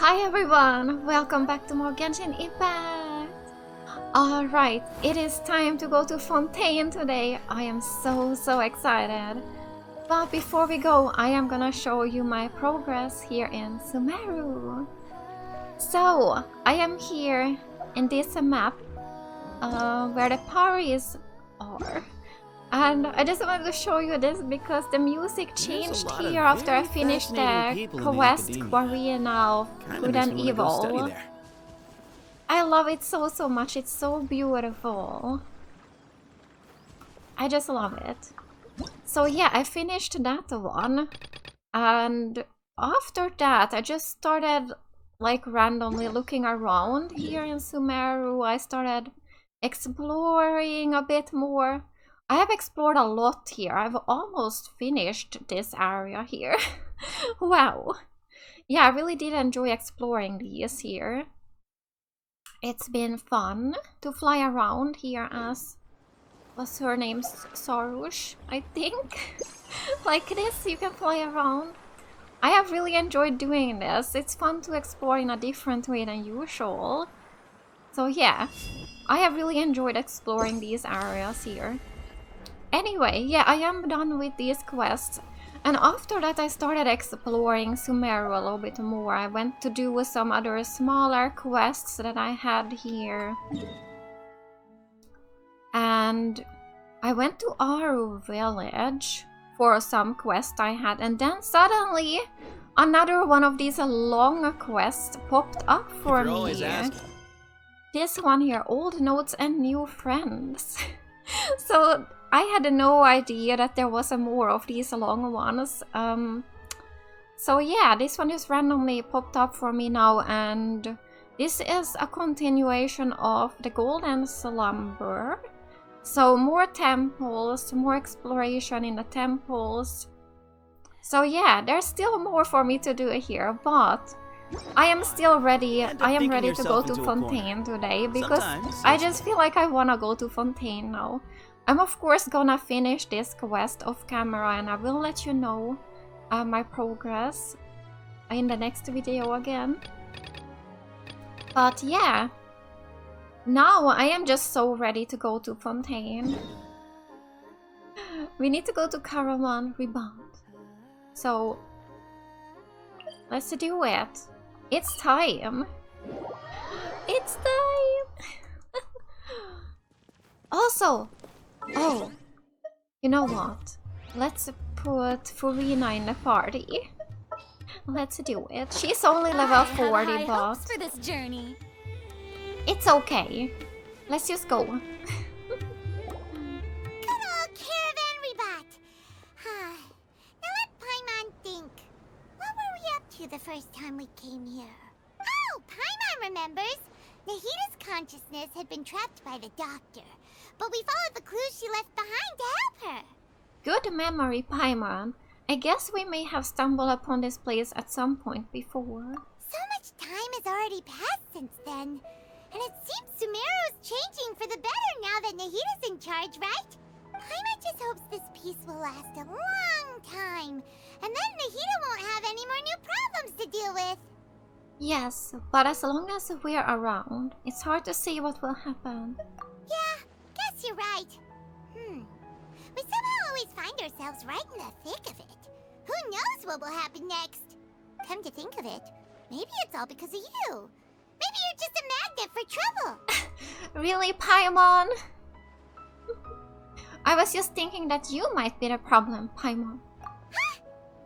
Hi everyone, welcome back to more Genshin Impact! Alright, it is time to go to Fontaine today. I am so excited. But before we go, I am gonna show you my progress here in Sumeru. So, I am here in this map where the parties are. And I just wanted to show you this because the music changed here after I finished the quest FURINA of Good and Evil. I love it so much, it's so beautiful. I just love it. So yeah, I finished that one. And after that, I just started like randomly looking around here in Sumeru. I started exploring a bit more. I have explored a lot here. I've almost finished this area here. Wow. Yeah, I really did enjoy exploring these here. It's been fun to fly around here as... What's her name? Sarush, I think? Like this, you can fly around. I have really enjoyed doing this. It's fun to explore in a different way than usual. So yeah, I have really enjoyed exploring these areas here. Anyway, yeah, I am done with these quests. And after that I started exploring Sumeru a little bit more. I went to do some other smaller quests that I had here. And I went to Aru village for some quest I had. And then suddenly another one of these long quests popped up for me. This one here, old notes and new friends. So I had no idea that there was more of these long ones. So yeah, this one just randomly popped up for me now, and this is a continuation of the Golden Slumber. So more temples, more exploration in the temples. So yeah, there's still more for me to do here, but I am still ready. I am ready to go to Fontaine today because I just feel like I wanna go to Fontaine now. I'm of course gonna finish this quest off camera and I will let you know my progress in the next video again. But yeah, now I am just so ready to go to Fontaine. We need to go to Caravan Rebound. So let's do it. It's time. It's time. Also, oh, you know what? Let's put FURINA in the party. Let's do it. She's only level 40, but for this journey. It's okay. Let's just go. Good old caravan rebat. Now let Paimon think. What were we up to the first time we came here? Oh, Paimon remembers. Nahita's consciousness had been trapped by the doctor, but we followed the clues she left behind to help her. Good memory, Paimon. I guess we may have stumbled upon this place at some point before. So much time has already passed since then, and it seems Sumeru's changing for the better now that Nahita's in charge, right? Paimon just hopes this peace will last a long time, and then Nahita won't have any more new problems to deal with. Yes, but as long as we're around, it's hard to see what will happen. Yeah, guess you're right. We somehow always find ourselves right in the thick of it. Who knows what will happen next? Come to think of it, maybe it's all because of you. Maybe you're just a magnet for trouble. Really, Paimon? I was just thinking that you might be the problem, Paimon. Huh?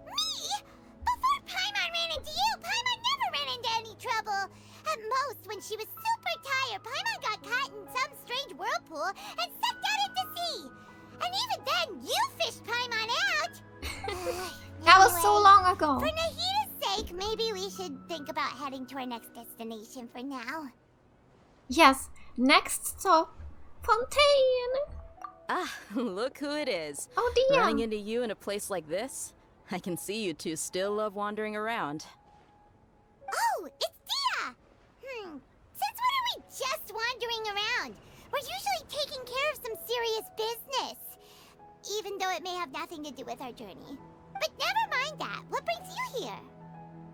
Me? Before Paimon ran into you, Paimon never ran into any trouble. At most, when she was super tired, Paimon got caught in some strange whirlpool and sucked out into sea. And even then, you fished Paimon out! That was so long ago. For Nahita's sake, maybe we should think about heading to our next destination for now. Yes, next stop, Fontaine! Ah, look who it is. Oh dear! Running into you in a place like this? I can see you two still love wandering around. Oh, it's Dia! Since when are we just wandering around? We're usually taking care of some serious business. Even though it may have nothing to do with our journey. But never mind that. What brings you here?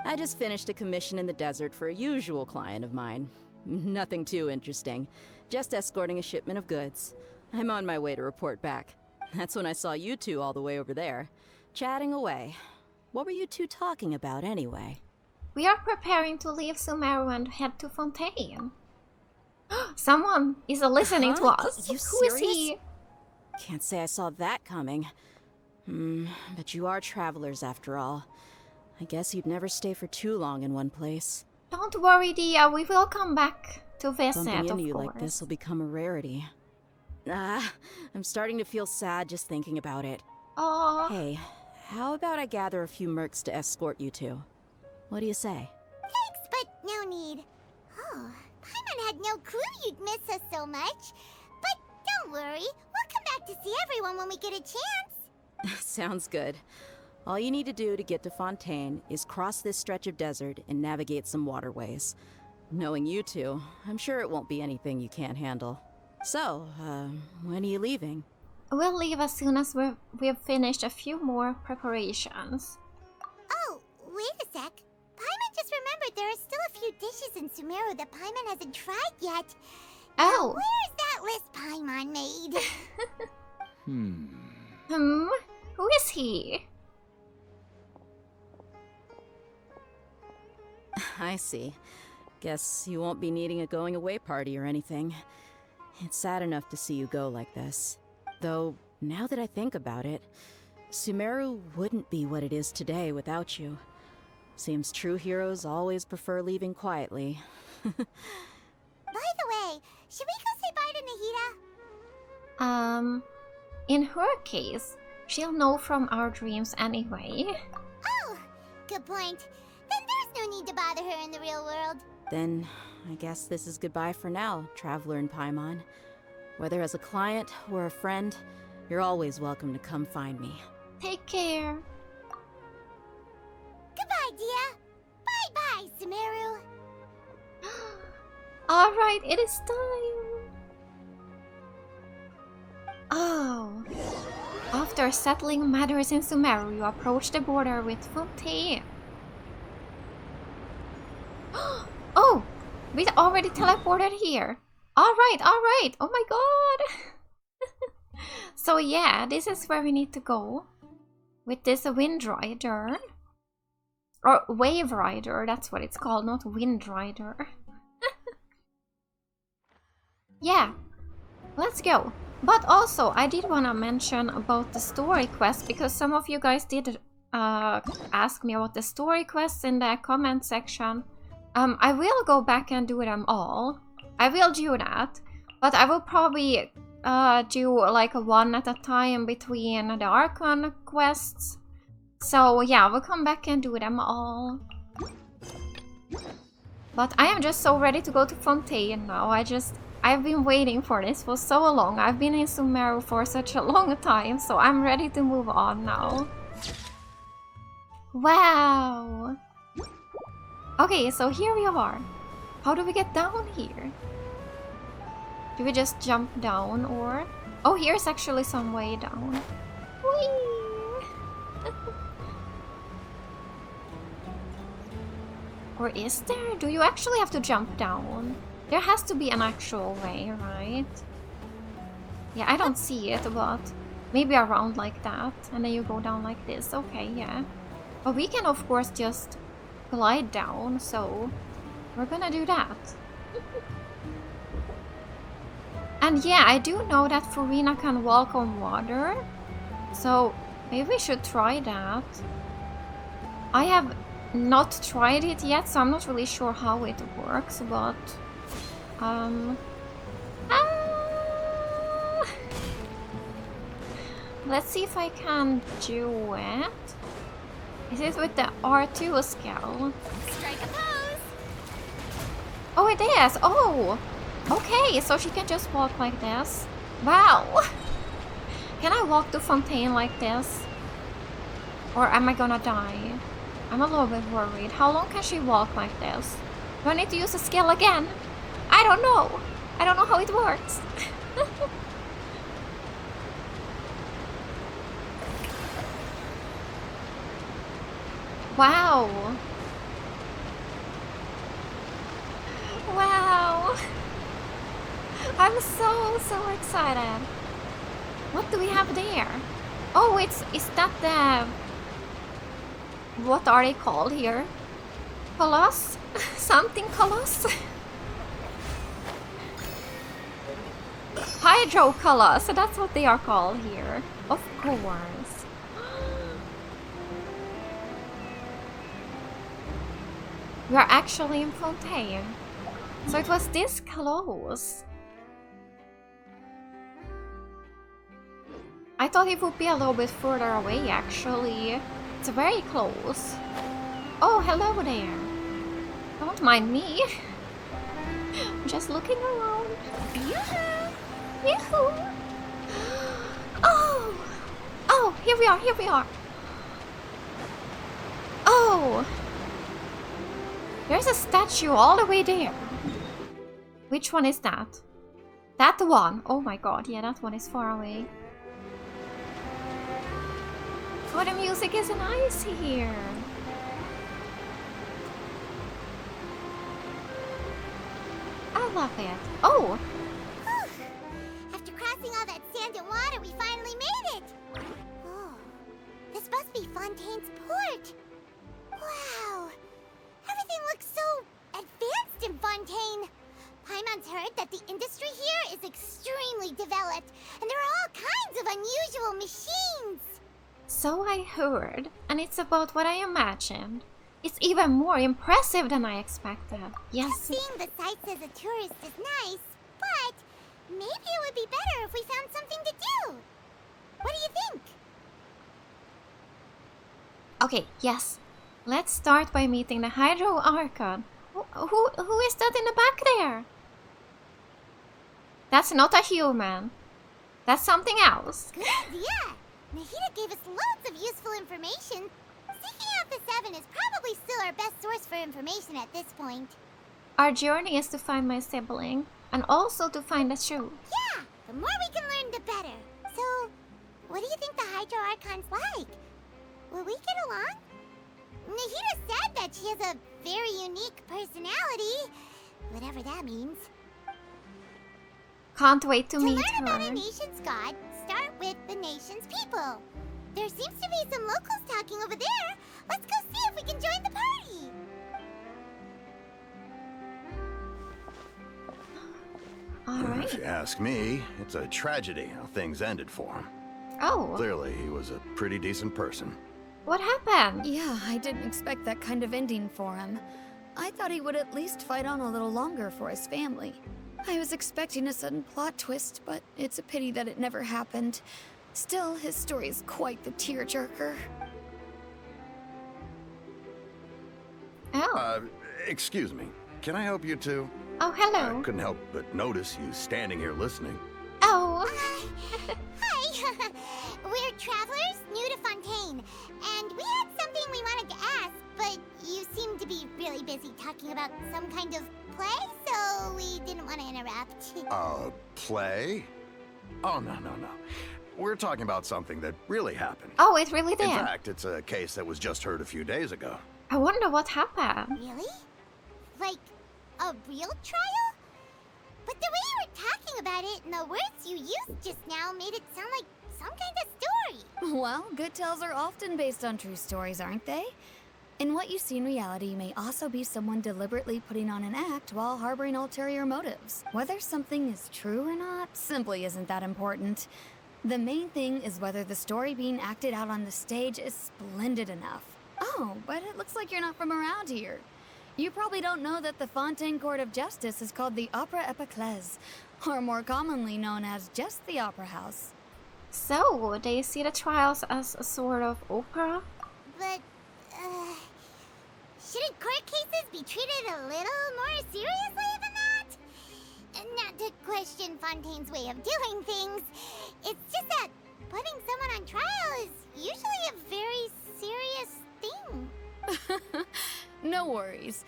I just finished a commission in the desert for a usual client of mine. Nothing too interesting. Just escorting a shipment of goods. I'm on my way to report back. That's when I saw you two all the way over there, chatting away. What were you two talking about anyway? We are preparing to leave Sumeru and head to Fontaine. Someone is listening to us. You Who is serious? he? Can't say I saw that coming. But you are travelers after all. I guess you'd never stay for too long in one place. Don't worry, Dia. We will come back to visit, Bumping of into you course. like this will become a rarity. I'm starting to feel sad just thinking about it. Oh, Hey, how about I gather a few mercs to escort you two? What do you say? Thanks, but no need. Oh, Paimon had no clue you'd miss us so much. But don't worry, we'll come back to see everyone when we get a chance. Sounds good. All you need to do to get to Fontaine is cross this stretch of desert and navigate some waterways. Knowing you two, I'm sure it won't be anything you can't handle. So, when are you leaving? we'll leave as soon as we've finished a few more preparations. Oh, wait a sec. Paimon just remembered there are still a few dishes in Sumeru that Paimon hasn't tried yet. Oh. Now, where's that list Paimon made? Who is he? I see. Guess you won't be needing a going-away party or anything. It's sad enough to see you go like this. Though, now that I think about it, Sumeru wouldn't be what it is today without you. Seems true heroes always prefer leaving quietly. By the way, should we go say bye to Nahida? In her case, she'll know from our dreams anyway. Oh, good point. Then there's no need to bother her in the real world. Then, I guess this is goodbye for now, Traveler in Paimon. Whether as a client or a friend, you're always welcome to come find me. Take care. Goodbye, Dia. Bye-bye, Sumeru. Alright, it is time. Oh. After settling matters in Sumeru, you approach the border with Fontaine. Oh! We already teleported here. Alright, alright. Oh my god. So yeah, this is where we need to go. With this Wind Rider. Or Wave Rider, that's what it's called, not Wind Rider. Yeah, let's go. But also, I did want to mention about the story quest, because some of you guys did ask me about the story quests in the comment section. I will go back and do them all. I will do that, but I will probably do like one at a time between the Archon quests. So yeah, we'll come back and do them all. But I am just so ready to go to Fontaine now. I've been waiting for this for so long. I've been in Sumeru for such a long time, so I'm ready to move on now. Wow! Okay, so here we are. How do we get down here? Do we just jump down or... Oh, here's actually some way down. Whee! Or is there? Do you actually have to jump down? There has to be an actual way, right? Yeah, I don't see it, but maybe around like that. And then you go down like this. Okay, yeah. But we can, of course, just glide down, so we're gonna do that. And yeah, I do know that FURINA can walk on water, so maybe we should try that. I have not tried it yet, so I'm not really sure how it works, but let's see if I can do it. Is it with the R2 skill? Strike a pose. Oh, it is! Oh! Okay, so she can just walk like this. Wow! Can I walk to Fontaine like this? Or am I gonna die? I'm a little bit worried. How long can she walk like this? Do I need to use a skill again? I don't know! I don't know how it works. Wow! I'm so excited. What do we have there? Oh, is that the... What are they called here? Coloss? Something Coloss? Hydro Coloss, so that's what they are called here. Of course. We are actually in Fontaine. So it was this close. I thought it would be a little bit further away actually. It's very close. Oh, hello there. Don't mind me. I'm just looking around. Yoo-hoo! Oh! Oh, here we are, here we are. Oh! There's a statue all the way there. Which one is that? That one. Oh my god, yeah, that one is far away. Oh, the music is nice here. I love it. Oh! After crossing all that sand and water, we finally made it! Oh, this must be Fontaine's port. Wow! Everything looks so advanced in Fontaine. Paimon's heard that the industry here is extremely developed, and there are all kinds of unusual machines. So I heard, and it's about what I imagined. It's even more impressive than I expected. Yes. Just seeing the sights as a tourist is nice, but maybe it would be better if we found something to do. What do you think? Okay, yes. Let's start by meeting the Hydro Archon. Who is that in the back there? That's not a human. That's something else. Good idea. Nahida gave us loads of useful information. Seeking out the Seven is probably still our best source for information at this point. Our journey is to find my sibling, and also to find the truth. Yeah, the more we can learn, the better. So, what do you think the Hydro Archon's like? Will we get along? Nahida said that she has a very unique personality, whatever that means. Can't wait to meet learn about a her. nation's god, start with the nation's people. There seems to be some locals talking over there. Let's go see if we can join the party. Alright. If you ask me, it's a tragedy how things ended for him. Oh, Clearly, he was a pretty decent person. what happened? Yeah, I didn't expect that kind of ending for him. I thought he would at least fight on a little longer for his family. I was expecting a sudden plot twist, but it's a pity that it never happened. Still, his story is quite the tearjerker. Oh, Excuse me. Can I help you too? oh, I hello. couldn't help but notice you standing here listening. Oh, Hi. We're travelers new to Fontaine, and we had something we wanted to ask, but you seem to be really busy talking about some kind of play, so we didn't want to interrupt. Play? Oh, no. We're talking about something that really happened. oh, it really In did. fact, it's a case that was just heard a few days ago. I wonder what happened. Really? Like, a real trial? But the way you were talking about it and the words you used just now made it sound like some kind of story. Well, good tales are often based on true stories, aren't they? And what you see in reality may also be someone deliberately putting on an act while harboring ulterior motives. Whether something is true or not simply isn't that important. The main thing is whether the story being acted out on the stage is splendid enough. Oh, but it looks like you're not from around here. You probably don't know that the Fontaine Court of Justice is called the Opera Epiclese, or more commonly known as just the Opera House. So, they see the trials as a sort of opera? But, shouldn't court cases be treated a little more seriously than that? Not to question Fontaine's way of doing things, it's just that putting someone on trial is usually a very serious thing. No worries.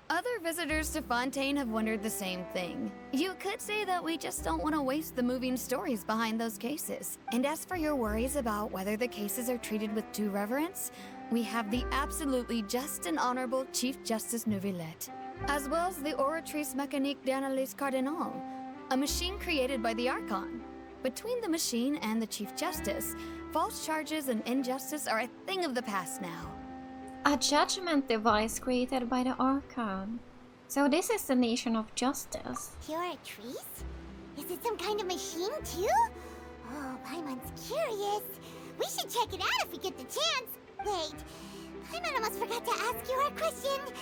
Other visitors to Fontaine have wondered the same thing. You could say that we just don't want to waste the moving stories behind those cases. And as for your worries about whether the cases are treated with due reverence, we have the absolutely just and honorable Chief Justice Neuvillette, as well as the Oratrice Mécanique d'Analyse Cardinal. a machine created by the Archon. Between the machine and the Chief Justice, false charges and injustice are a thing of the past now. A judgment device created by the Archon. So this is the nation of justice. Here are trees? Is it some kind of machine too? Oh, Paimon's curious. We should check it out if we get the chance. Wait, Paimon almost forgot to ask you our question.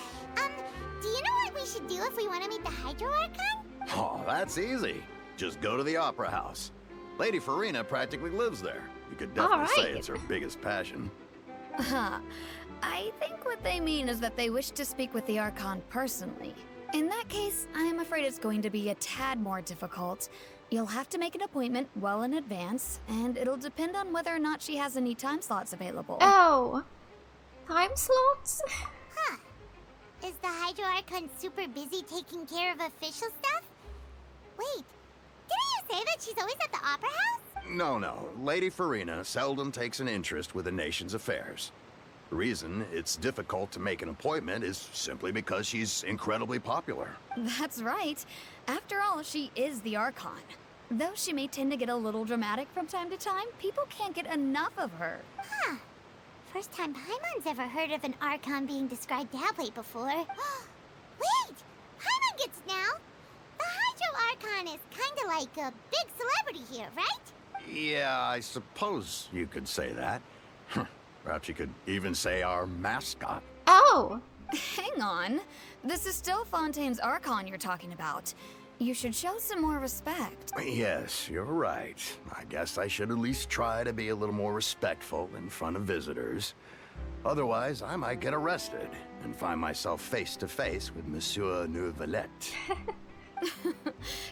Do you know what we should do if we want to meet the Hydro Archon? Oh, that's easy. Just go to the Opera House. Lady FURINA practically lives there. You could definitely say Alright. it's her biggest passion. I think what they mean is that they wish to speak with the Archon personally. In that case, I am afraid it's going to be a tad more difficult. You'll have to make an appointment well in advance, and it'll depend on whether or not she has any time slots available. Oh, time slots? Huh. Is the Hydro Archon super busy taking care of official stuff? Wait, didn't you say that she's always at the Opera House? No. Lady FURINA seldom takes an interest with the nation's affairs. The reason it's difficult to make an appointment is simply because she's incredibly popular. That's right. After all, she is the Archon. Though she may tend to get a little dramatic from time to time, people can't get enough of her. Huh. First time Paimon's ever heard of an Archon being described that way before. Wait! Paimon gets now! The Hydro Archon is kinda like a big celebrity here, right? Yeah, I suppose you could say that. Perhaps you could even say our mascot. Oh, Hang on. This is still Fontaine's Archon you're talking about. You should show some more respect. Yes, you're right. I guess I should at least try to be a little more respectful in front of visitors. Otherwise, I might get arrested and find myself face to face with Monsieur Neuvillette.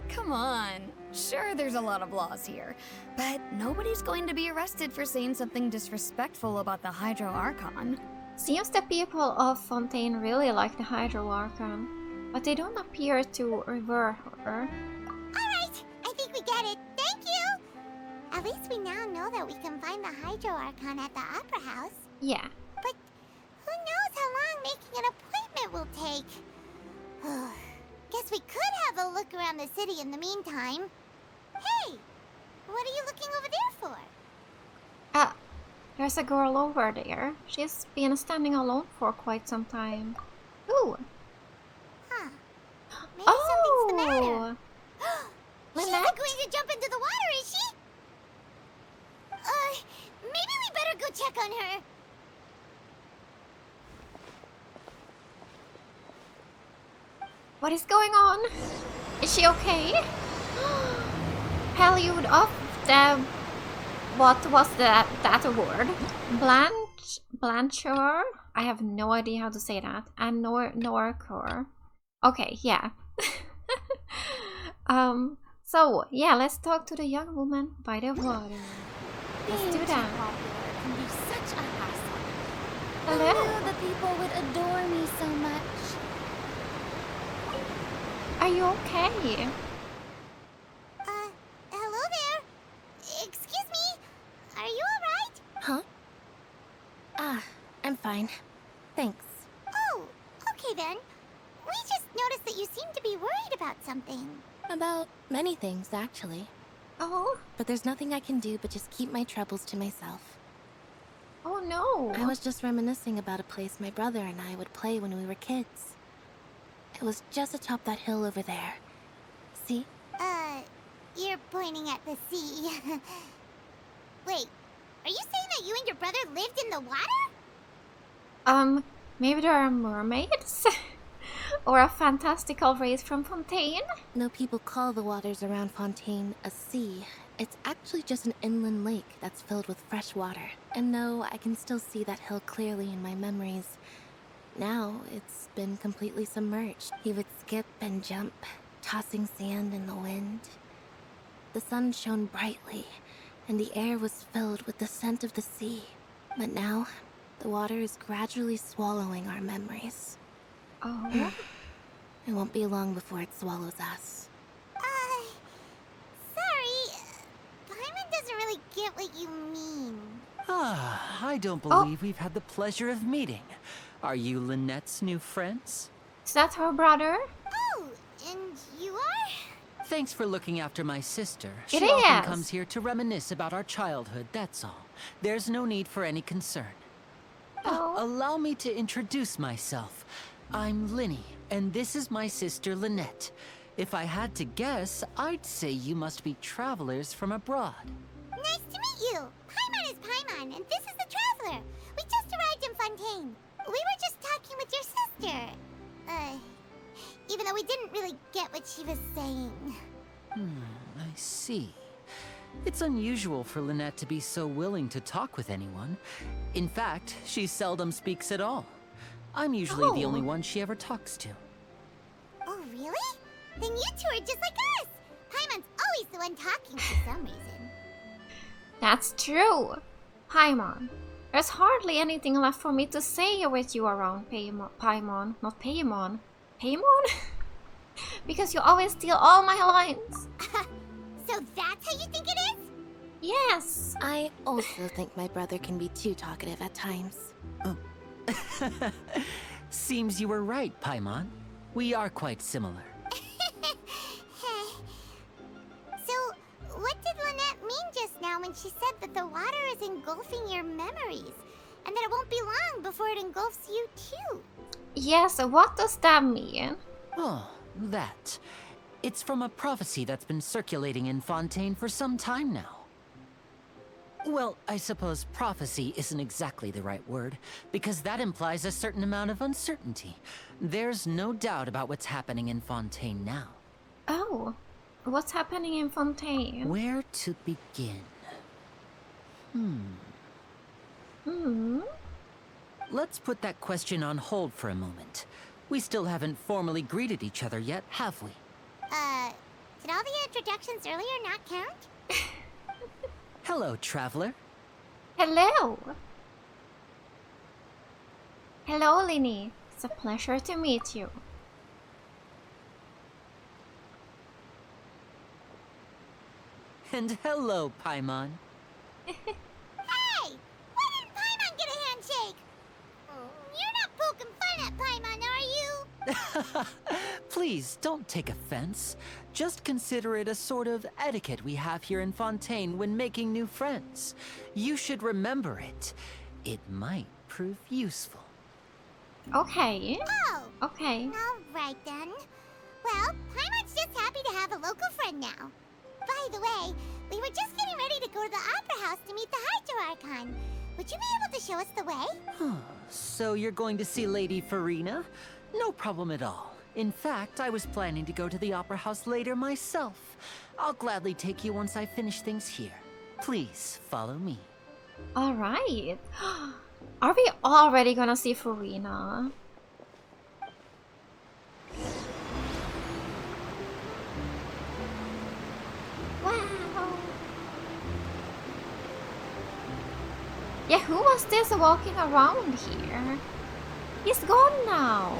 Come on. Sure, there's a lot of laws here, but nobody's going to be arrested for saying something disrespectful about the Hydro Archon. seems the people of Fontaine really like the Hydro Archon, but they don't appear to revere her. Alright, I think we get it. Thank you! At least we now know that we can find the Hydro Archon at the Opera House. Yeah. But who knows how long making an appointment will take? Guess we could have a look around the city in the meantime. Hey! What are you looking over there for? There's a girl over there. She's been standing alone for quite some time. Ooh. Huh. Maybe something's the matter. She Lynette? isn't going to jump into the water, is she? Maybe we better go check on her. What is going on? Is she okay? Prelude of the... What was that word? Blancheur? I have no idea how to say that. And Noirceur. Okay, yeah. So, yeah, let's talk to the young woman by the water. Let's do that. Can be such a hassle. Hello? I knew the people would adore me so much. Are you okay? Hello there. Excuse me. Are you alright? Huh? I'm fine. Thanks. Oh, okay then. We just noticed that you seem to be worried about something. About many things, actually. Oh? But there's nothing I can do but just keep my troubles to myself. Oh no. I was just reminiscing about a place my brother and I would play when we were kids. It was just atop that hill over there. See? You're pointing at the sea. Wait, are you saying that you and your brother lived in the water? Maybe there are mermaids? Or a fantastical race from Fontaine? No, people call the waters around Fontaine a sea. It's actually just an inland lake that's filled with fresh water. And no, I can still see that hill clearly in my memories. Now, it's been completely submerged. He would skip and jump, tossing sand in the wind. The sun shone brightly, and the air was filled with the scent of the sea. But now, the water is gradually swallowing our memories. Oh. It won't be long before it swallows us. Sorry. Paimon doesn't really get what you mean. I don't believe we've had the pleasure of meeting. Are you Lynette's new friends? Is that her brother? Oh, and you are? Thanks for looking after my sister. It She often is. comes here to reminisce about our childhood, that's all. There's no need for any concern. Oh. Allow me to introduce myself. I'm Lyney, and this is my sister Lynette. If I had to guess, I'd say you must be travelers from abroad. Nice to meet you. Paimon is Paimon, and this is the Traveler. We just arrived in Fontaine. We were just talking with your sister. Even though we didn't really get what she was saying. I see. It's unusual for Lynette to be so willing to talk with anyone. In fact, she seldom speaks at all. I'm usually the only one she ever talks to. Oh, really? Then you two are just like us. Paimon's always the one talking for some reason. That's true. Paimon. There's hardly anything left for me to say with you around Paimon. Not Paimon. Paimon? Because you always steal all my lines. So that's how you think it is? Yes. I also think my brother can be too talkative at times. Seems you were right, Paimon. We are quite similar. So, what did Lynette mean just now when she said that the water is engulfing your memories? And that it won't be long before it engulfs you too? Yes, what does that mean? Oh, that. It's from a prophecy that's been circulating in Fontaine for some time now. Well, I suppose prophecy isn't exactly the right word, because that implies a certain amount of uncertainty. There's no doubt about what's happening in Fontaine now. Oh, what's happening in Fontaine? Where to begin? Let's put that question on hold for a moment. We still haven't formally greeted each other yet, have we? Did all the introductions earlier not count? Hello, traveler. Hello. Hello, Lyney. It's a pleasure to meet you. And hello, Paimon. Hey! Why didn't Paimon get a handshake? You're not poking fun at Paimon, are you? Please, don't take offense. Just consider it a sort of etiquette we have here in Fontaine when making new friends. You should remember it. It might prove useful. Okay. Oh, Okay. alright then. Well, Paimon's just happy to have a local friend now. By the way, we were just getting ready to go to the Opera House to meet the Hydro Archon. Would you be able to show us the way? So you're going to see Lady FURINA? No problem at all. In fact, I was planning to go to the Opera House later myself. I'll gladly take you once I finish things here. Please, follow me. Alright. Are we already gonna see FURINA? Wow. Yeah, who was this walking around here? He's gone now.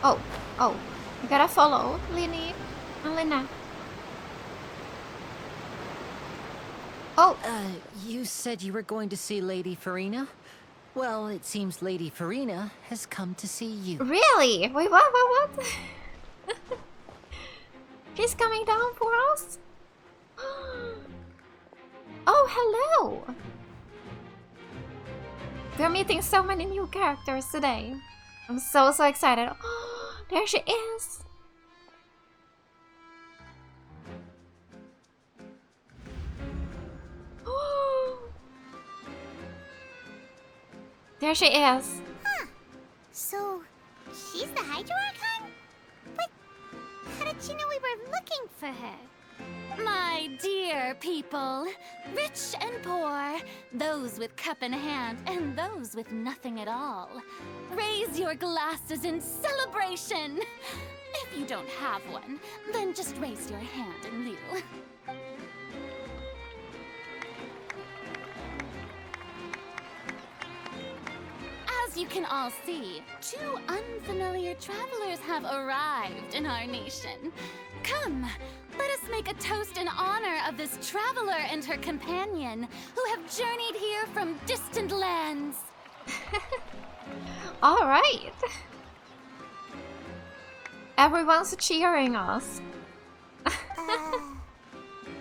Oh, you gotta follow Lyney and Lynette. Oh, You said you were going to see Lady FURINA? Well, it seems Lady FURINA has come to see you. really? Wait, what? She's coming down for us? Oh, hello! We're meeting so many new characters today. I'm so excited. Oh, there she is! There she is. Huh. So, she's the Hydro Archon? But how did she know we were looking for her? My dear people, rich and poor, those with cup in hand and those with nothing at all, raise your glasses in celebration. If you don't have one, then just raise your hand in lieu. As you can all see, two unfamiliar travelers have arrived in our nation. Come, let us make a toast in honor of this traveler and her companion who have journeyed here from distant lands. Alright. Everyone's cheering us. Is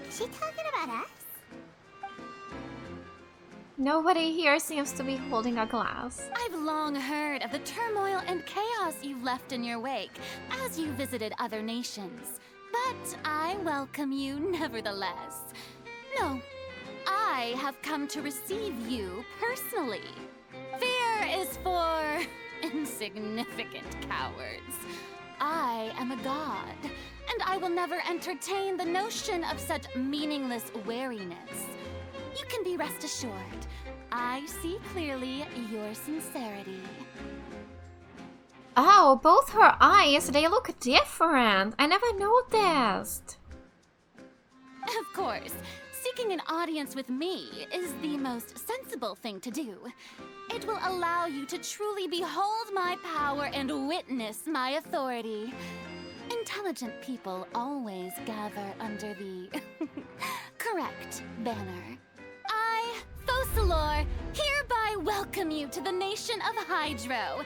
she talking about us? Nobody here seems to be holding a glass. I've long heard of the turmoil and chaos you've left in your wake as you visited other nations. But I welcome you nevertheless. No, I have come to receive you personally. Fear is for insignificant cowards. I am a god, and I will never entertain the notion of such meaningless wariness. You can be rest assured, I see clearly your sincerity. Oh, both her eyes, they look different. I never noticed. Of course, seeking an audience with me is the most sensible thing to do. It will allow you to truly behold my power and witness my authority. Intelligent people always gather under the correct banner. I, Focalor, hereby welcome you to the nation of Hydro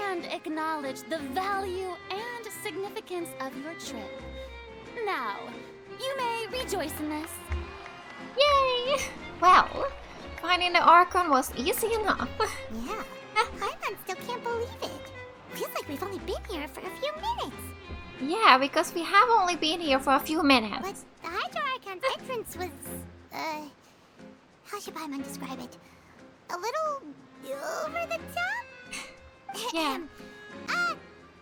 and acknowledge the value and significance of your trip. Now, you may rejoice in this. Yay! Well, finding the Archon was easy enough. Yeah. Paimon still can't believe it. Feels like we've only been here for a few minutes. Yeah, because we have only been here for a few But minutes. the Hydro Archon's entrance was, how should Paimon describe it? A little over the top? Yeah.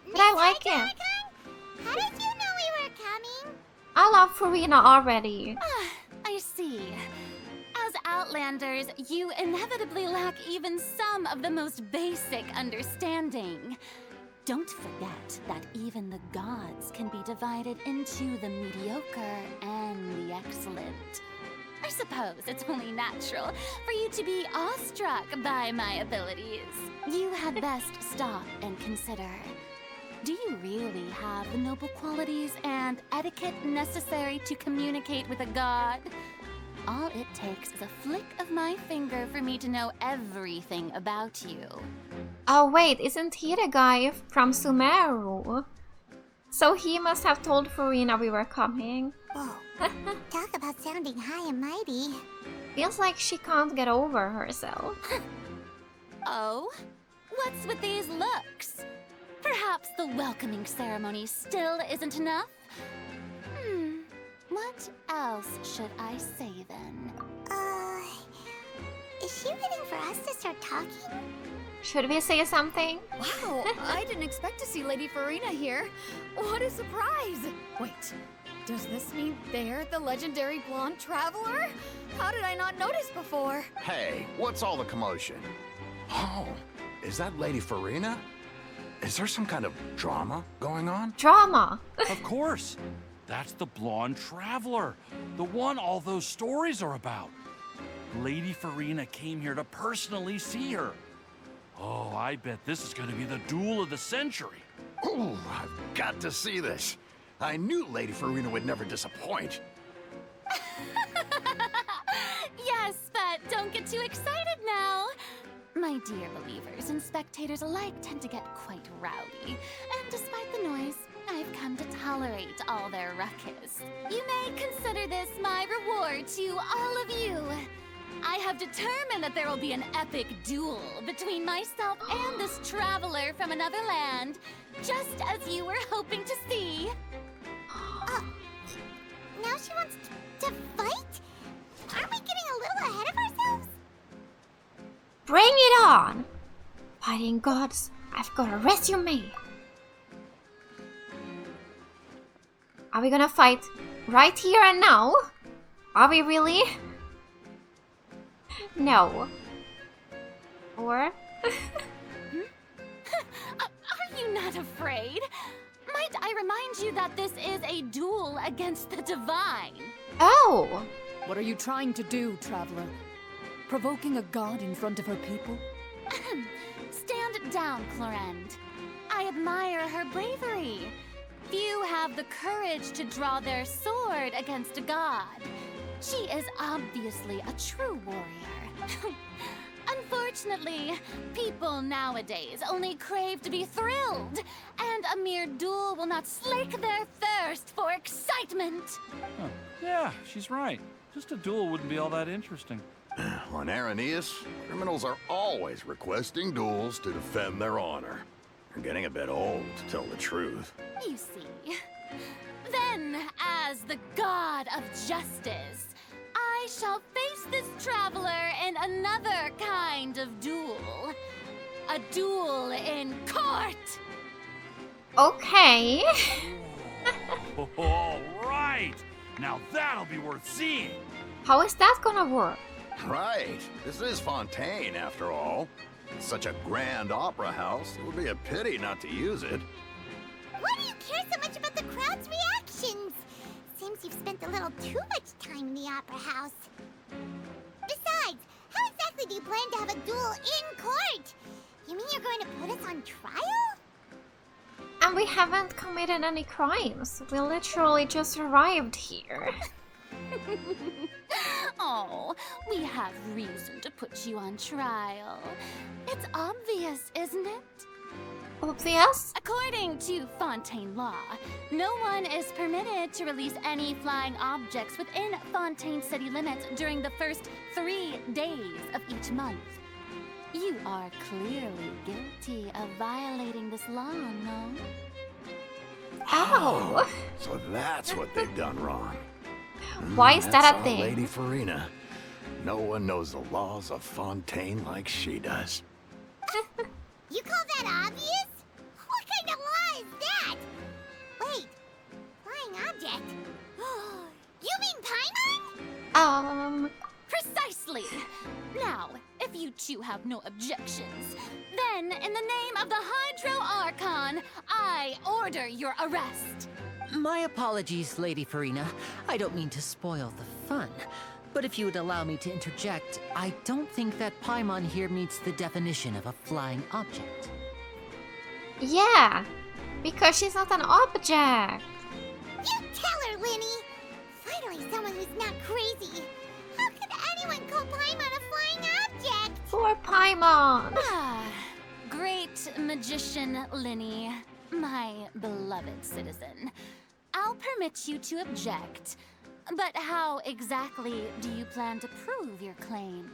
Miss I like Hydro it. Archon? How did you know we were coming? I love FURINA already. I see. As Outlanders, you inevitably lack even some of the most basic understanding. Don't forget that even the gods can be divided into the mediocre and the excellent. I suppose it's only natural for you to be awestruck by my abilities. You had best stop and consider. Do you really have the noble qualities and etiquette necessary to communicate with a god? All it takes is a flick of my finger for me to know everything about you. Oh wait, isn't he the guy from Sumeru? So he must have told FURINA we were coming. Whoa. Talk about sounding high and mighty. Feels like she can't get over herself. Oh? What's with these looks? Perhaps the welcoming ceremony still isn't enough? What else should I say then? Is she waiting for us to start talking? Should we say something? Wow, I didn't expect to see Lady FURINA here. What a surprise! Wait, does this mean they're the legendary blonde traveler? How did I not notice before? Hey, what's all the commotion? Oh, is that Lady FURINA? Is there some kind of drama going on? Drama. Of course. That's the blonde traveler. The one all those stories are about. Lady FURINA came here to personally see her. Oh, I bet this is going to be the duel of the century. Ooh, I've got to see this. I knew Lady FURINA would never disappoint. Yes, but don't get too excited now. My dear believers and spectators alike tend to get quite rowdy, and despite the noise, I've come to tolerate all their ruckus. You may consider this my reward to all of you. I have determined that there will be an epic duel between myself and this traveler from another land, just as you were hoping to see. Now she wants to fight? Aren't we getting a little ahead of ourselves? Bring it on! Fighting gods, I've got a resume. Are we gonna fight right here and now? Are we really? No. Or? Are you not afraid? Might I remind you that this is a duel against the divine? Oh! What are you trying to do, traveler? Provoking a god in front of her people? Stand down, Clorend. I admire her bravery. Few have the courage to draw their sword against a god. She is obviously a true warrior. Unfortunately, people nowadays only crave to be thrilled, and a mere duel will not slake their thirst for excitement. Huh. Yeah, she's right. Just a duel wouldn't be all that interesting. On Araneus, criminals are always requesting duels to defend their honor. They're getting a bit old, to tell the truth. You see. Then, as the god of justice, I shall face this traveler in another kind of duel. A duel in court! Okay. All right! Now that'll be worth seeing! How is that gonna work? Right. This is Fontaine, after all. It's such a grand opera house, it would be a pity not to use it. Why do you care so much about the crowd's reactions? Seems you've spent a little too much time in the opera house. Besides, how exactly do you plan to have a duel in court? You mean you're going to put us on trial? And we haven't committed any crimes. We literally just arrived here. Oh, we have reason to put you on trial. It's obvious, isn't it? Obvious? According to Fontaine law, no one is permitted to release any flying objects within Fontaine city limits during the first 3 days of each month. You are clearly guilty of violating this law, no? Oh. So that's what they've done wrong. Why is that That's a our thing? Lady FURINA. No one knows the laws of Fontaine like she does. You call that obvious? What kind of law is that? Wait, flying object? You mean Paimon? Precisely! Now, if you two have no objections, then in the name of the Hydro Archon, I order your arrest. My apologies, Lady FURINA. I don't mean to spoil the fun. But if you would allow me to interject, I don't think that Paimon here meets the definition of a flying object. Yeah, because she's not an object. You tell her, Lyney! Finally someone who's not crazy. How could anyone call Paimon a flying object? Poor Paimon. Ah, great magician Lyney, my beloved citizen. I'll permit you to object. But how exactly do you plan to prove your claim?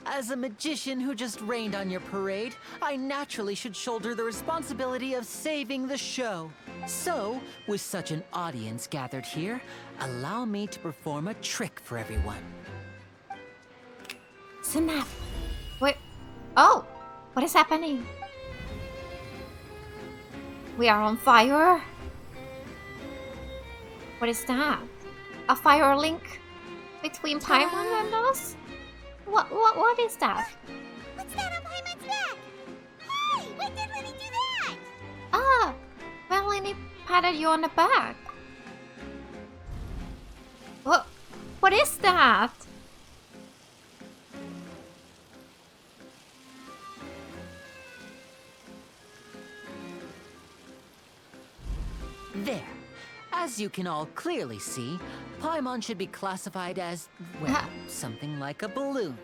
As a magician who just rained on your parade, I naturally should shoulder the responsibility of saving the show. So, with such an audience gathered here, allow me to perform a trick for everyone. Snap. Wait. Oh, what is happening? We are on fire. What is that? A fire link between Paimon and us? What is that? What's that on Paimon's back? Hey, when did Lyney do that? Ah, well, Lyney patted you on the back. What is that? There. As you can all clearly see, Paimon should be classified as, well, something like a balloon.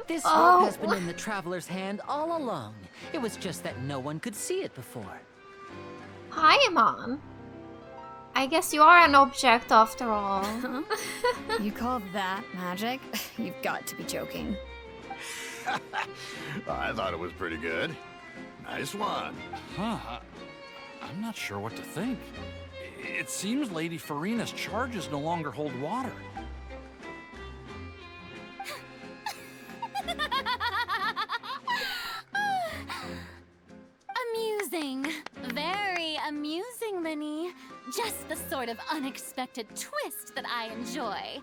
This rope has been in the Traveler's hand all along. It was just that no one could see it before. Paimon? I guess you are an object after all. You call that magic? You've got to be joking. I thought it was pretty good. Nice one. Huh. I'm not sure what to think. It seems Lady FURINA's charges no longer hold water. Amusing. Very amusing, Lyney. Just the sort of unexpected twist that I enjoy.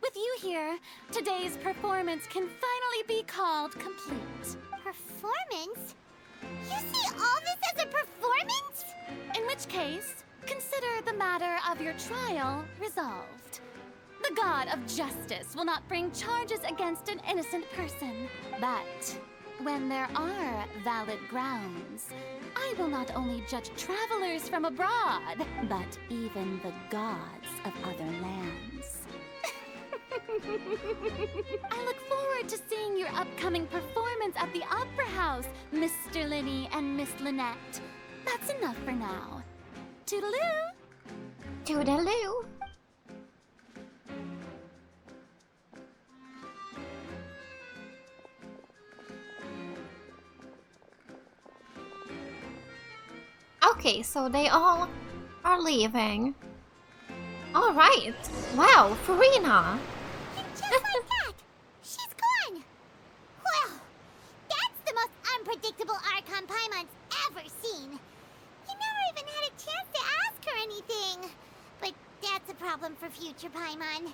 With you here, today's performance can finally be called complete. Performance? You see all this as a performance? In which case, consider the matter of your trial resolved. The god of justice will not bring charges against an innocent person. But when there are valid grounds, I will not only judge travelers from abroad, but even the gods of other lands. I look forward to seeing your upcoming performance at the Opera House, Mr. Lyney and Miss Lynette. That's enough for now. Toodaloo! Toodaloo. Okay, so they all are leaving. Alright. Wow, FURINA. And just like that, she's gone. Well, that's the most unpredictable Archon Paimon's ever seen. You never even had a chance to ask her anything. But that's a problem for future Paimon.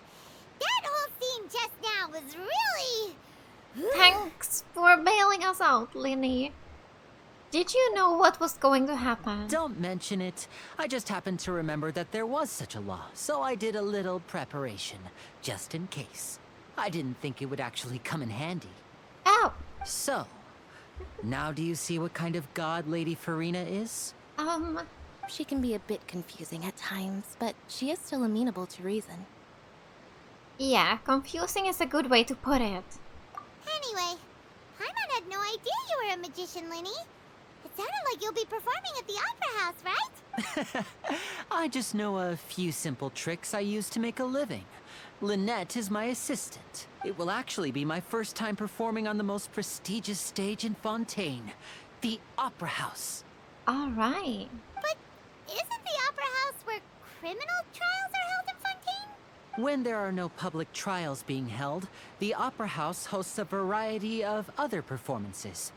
That whole scene just now was really... Thanks for bailing us out, Lyney. Did you know what was going to happen? Don't mention it. I just happened to remember that there was such a law, so I did a little preparation, just in case. I didn't think it would actually come in handy. Oh. So, now do you see what kind of god Lady FURINA is? She can be a bit confusing at times, but she is still amenable to reason. Yeah, confusing is a good way to put it. Anyway, Paimon had no idea you were a magician, Lyney. It sounded like you'll be performing at the Opera House, right? I just know a few simple tricks I use to make a living. Lynette is my assistant. It will actually be my first time performing on the most prestigious stage in Fontaine, the Opera House. Alright. But isn't the Opera House where criminal trials are held in Fontaine? When there are no public trials being held, the Opera House hosts a variety of other performances.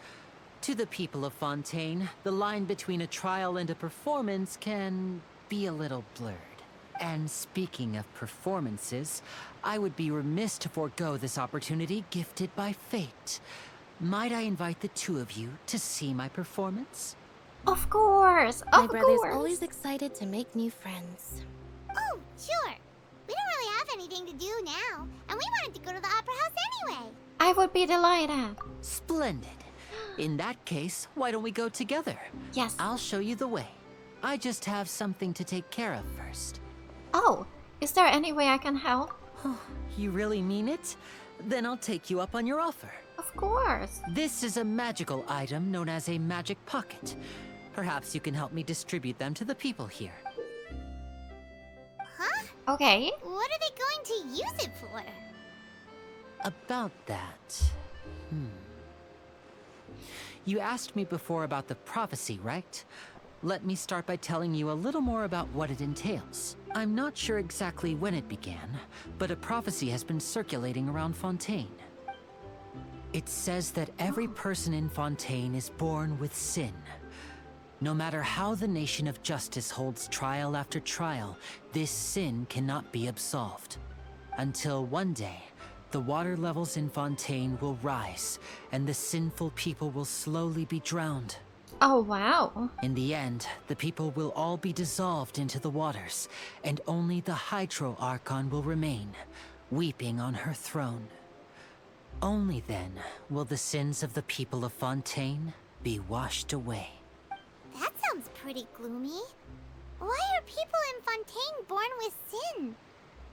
To the people of Fontaine, the line between a trial and a performance can be a little blurred. And speaking of performances, I would be remiss to forego this opportunity gifted by fate. Might I invite the two of you to see my performance? Of course! My brother's always excited to make new friends. Oh, sure. We don't really have anything to do now, and we wanted to go to the Opera House anyway. I would be delighted. Splendid. In that case, why don't we go together? Yes. I'll show you the way. I just have something to take care of first. Oh, is there any way I can help? You really mean it? Then I'll take you up on your offer. Of course. This is a magical item known as a magic pocket. Perhaps you can help me distribute them to the people here. Huh? Okay. What are they going to use it for? About that... You asked me before about the prophecy, right? Let me start by telling you a little more about what it entails. I'm not sure exactly when it began, but a prophecy has been circulating around Fontaine. It says that every person in Fontaine is born with sin. No matter how the nation of justice holds trial after trial, this sin cannot be absolved. Until one day, the water levels in Fontaine will rise, and the sinful people will slowly be drowned. Oh, wow. In the end, the people will all be dissolved into the waters, and only the Hydro Archon will remain, weeping on her throne. Only then will the sins of the people of Fontaine be washed away. That sounds pretty gloomy. Why are people in Fontaine born with sin?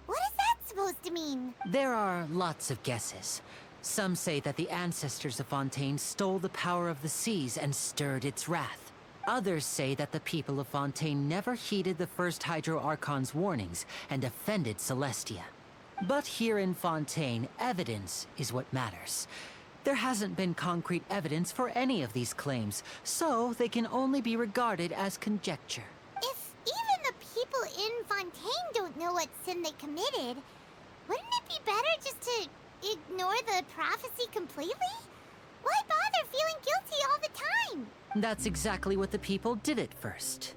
What is that supposed to mean? There are lots of guesses. Some say that the ancestors of Fontaine stole the power of the seas and stirred its wrath. Others say that the people of Fontaine never heeded the first Hydro Archon's warnings and offended Celestia. But here in Fontaine, evidence is what matters. There hasn't been concrete evidence for any of these claims, so they can only be regarded as conjecture. If even the people in Fontaine don't know what sin they committed, wouldn't it be better just to ignore the prophecy completely? Why bother feeling guilty all the time? That's exactly what the people did at first.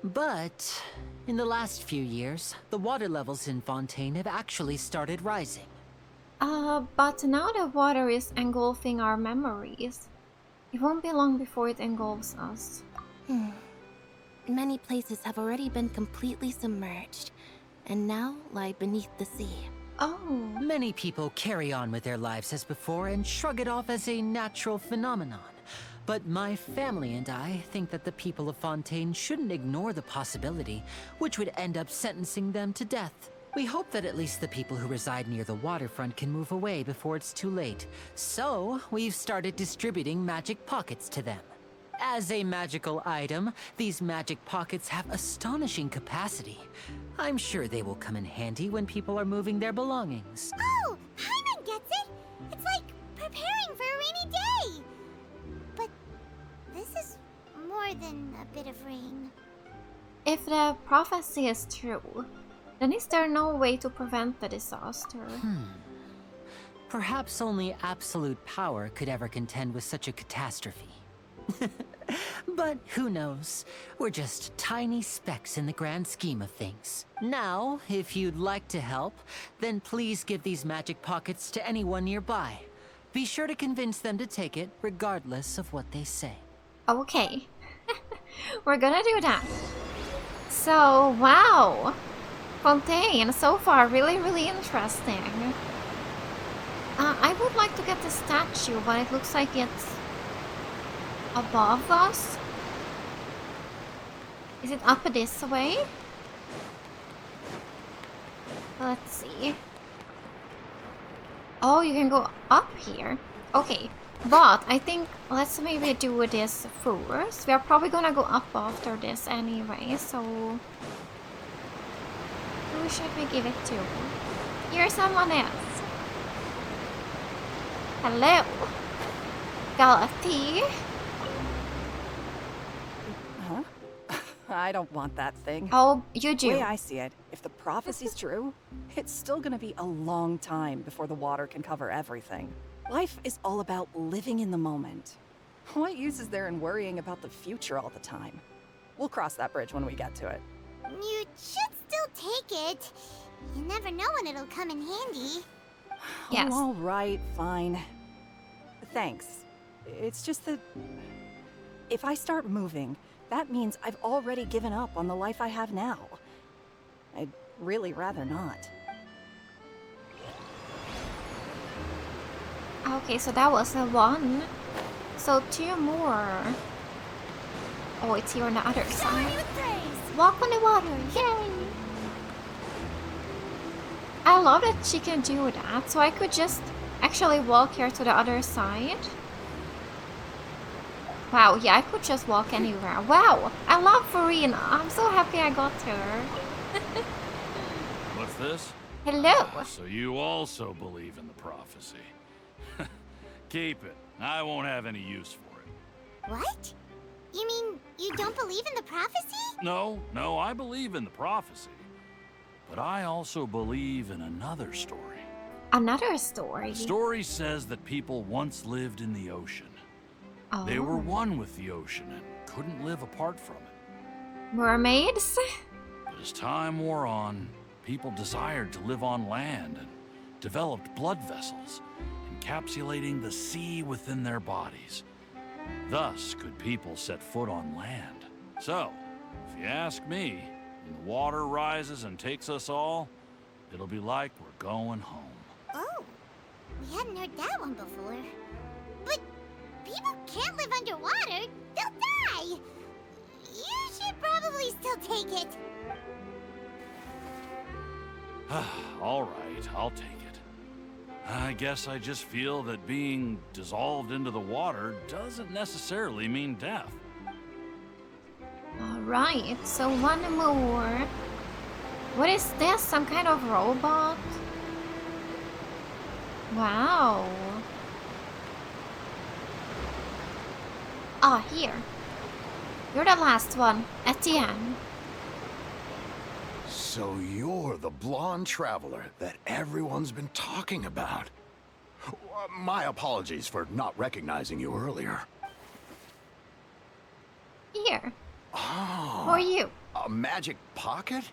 But in the last few years, the water levels in Fontaine have actually started rising. But now the water is engulfing our memories. It won't be long before it engulfs us. Many places have already been completely submerged, and now lie beneath the sea. Oh. Many people carry on with their lives as before and shrug it off as a natural phenomenon. But my family and I think that the people of Fontaine shouldn't ignore the possibility, which would end up sentencing them to death. We hope that at least the people who reside near the waterfront can move away before it's too late. So, we've started distributing magic pockets to them. As a magical item, these magic pockets have astonishing capacity. I'm sure they will come in handy when people are moving their belongings. Oh, Paimon gets it! It's like preparing for a rainy day! But this is more than a bit of rain. If the prophecy is true, then is there no way to prevent the disaster? Perhaps only absolute power could ever contend with such a catastrophe. But who knows? We're just tiny specks in the grand scheme of things. Now, if you'd like to help, then please give these magic pockets to anyone nearby. Be sure to convince them to take it, regardless of what they say. Okay. We're gonna do that. So, wow! Fontaine, so far, really interesting. I would like to get the statue, but it looks like it's above us. Is it up this way? Let's see. Oh, you can go up here. Okay, but I think let's maybe do this first. We are probably gonna go up after this anyway, so who should we give it to? Here's someone else. Hello, Galati. Huh? I don't want that thing. Oh, you do. The way I see it, if the prophecy's true, it's still gonna be a long time before the water can cover everything. Life is all about living in the moment. What use is there in worrying about the future all the time? We'll cross that bridge when we get to it. You should still take it. You never know when it'll come in handy. Yes. Oh, all right, fine. Thanks. It's just that if I start moving, that means I've already given up on the life I have now. I'd really rather not. Okay, so that was a one. So 2 more. Oh, it's here on the other side. Walk on the water, yay! I love that she can do that, so I could just actually walk here to the other side. Wow, yeah, I could just walk anywhere. Wow, I love FURINA. I'm so happy I got her. What's this? Hello. So you also believe in the prophecy. Keep it. I won't have any use for it. What? You mean you don't believe in the prophecy? No, I believe in the prophecy. But I also believe in another story. Another story? The story says that people once lived in the ocean. Oh. They were one with the ocean and couldn't live apart from it. Mermaids? But as time wore on, people desired to live on land and developed blood vessels, encapsulating the sea within their bodies. Thus could people set foot on land. So, if you ask me, when the water rises and takes us all, it'll be like we're going home. Oh, we hadn't heard that one before. But people can't live underwater. They'll die. You should probably still take it. All right, I'll take it. I guess I just feel that being dissolved into the water doesn't necessarily mean death. Alright, so 1 more. What is this? Some kind of robot? Wow. Ah, here. You're the last one, at the end. So you're the blonde traveler that everyone's been talking about. My apologies for not recognizing you earlier. Here. Oh. For you. A magic pocket?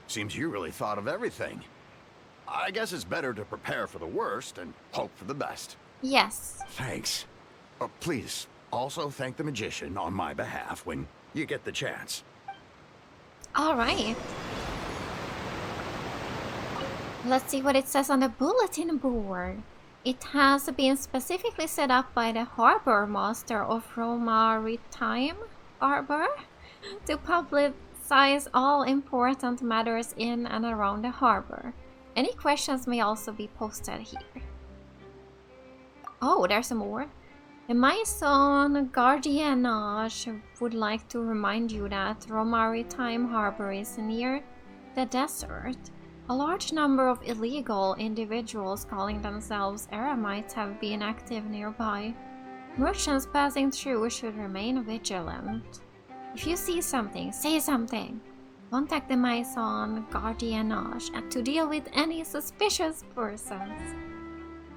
Seems you really thought of everything. I guess it's better to prepare for the worst and hope for the best. Yes. Thanks. Please, also thank the magician on my behalf when you get the chance. Alright. Let's see what it says on the bulletin board. It has been specifically set up by the harbor master of Maritime Harbor to publicize all important matters in and around the harbor. Any questions may also be posted here. Oh, there's some more. The Maison Gardiennage would like to remind you that Maritime Harbor is near the desert. A large number of illegal individuals calling themselves eremites have been active nearby. Merchants passing through should remain vigilant. If you see something, say something. Contact the Maison Gardiennage to deal with any suspicious persons.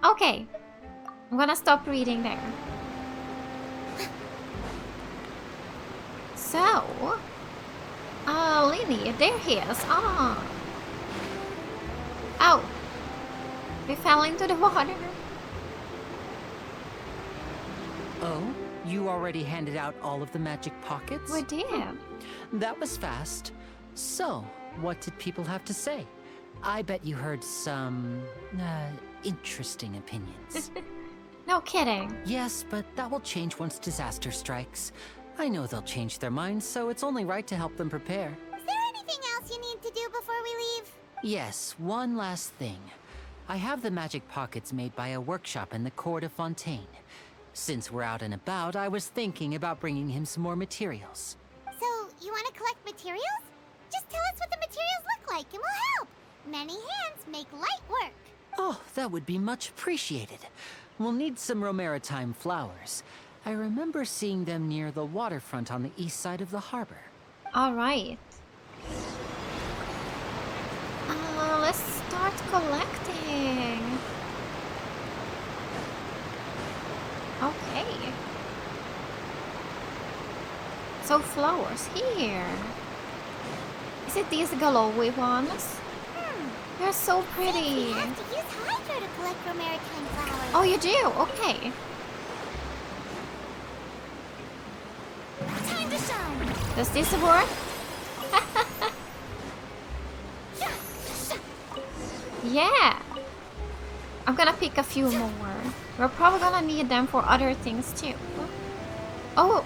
Okay, I'm gonna stop reading there. So, Lyney, there he is. Ah. Oh, we fell into the water. Oh, you already handed out all of the magic pockets? We did. That was fast. So, what did people have to say? I bet you heard some, interesting opinions. No kidding. Yes, but that will change once disaster strikes. I know they'll change their minds, so it's only right to help them prepare. Is there anything else you need to do before we leave? Yes, one last thing. I have the magic pockets made by a workshop in the court of Fontaine. Since we're out and about, I was thinking about bringing him some more materials. So, you want to collect materials? Just tell us what the materials look like and we'll help. Many hands make light work. Oh, that would be much appreciated. We'll need some Maritime flowers. I remember seeing them near the waterfront on the east side of the harbor. Alright. Let's start collecting. Okay. So flowers here. Is it these glowy ones? They're so pretty. We have to use Hydro to collect Maritime flowers. Oh, you do? Okay. Time to shine. Does this work? Yeah. I'm gonna pick a few more. We're probably gonna need them for other things too. Oh,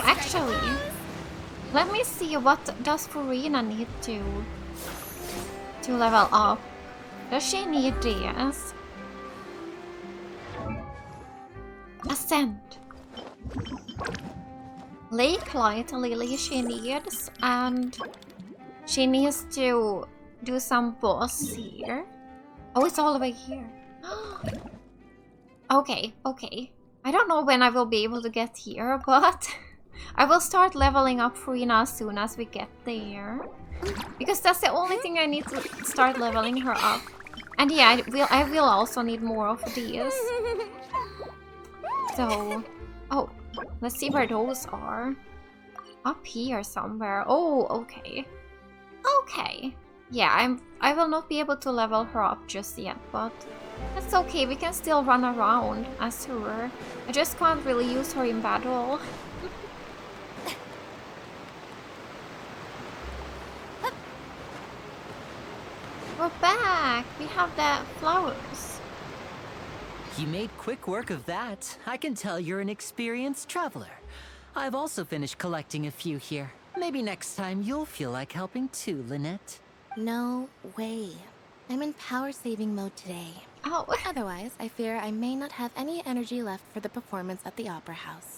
actually, let me see, what does FURINA need to level up? Does she need this? Ascent. Lake Light Lily she needs, and she needs to do some boss here. Oh, it's all the way here. Okay. I don't know when I will be able to get here, but I will start leveling up FURINA as soon as we get there. Because that's the only thing I need to start leveling her up. And yeah, I will also need more of these. So, oh, let's see where those are. Up here somewhere. Oh, okay. Okay. Yeah, I will not be able to level her up just yet, but that's okay. We can still run around as her. I just can't really use her in battle. We're back. We have the flowers. You made quick work of that. I can tell you're an experienced traveler. I've also finished collecting a few here. Maybe next time you'll feel like helping too, Lynette. No way. I'm in power-saving mode today. Oh. Otherwise, I fear I may not have any energy left for the performance at the Opera House.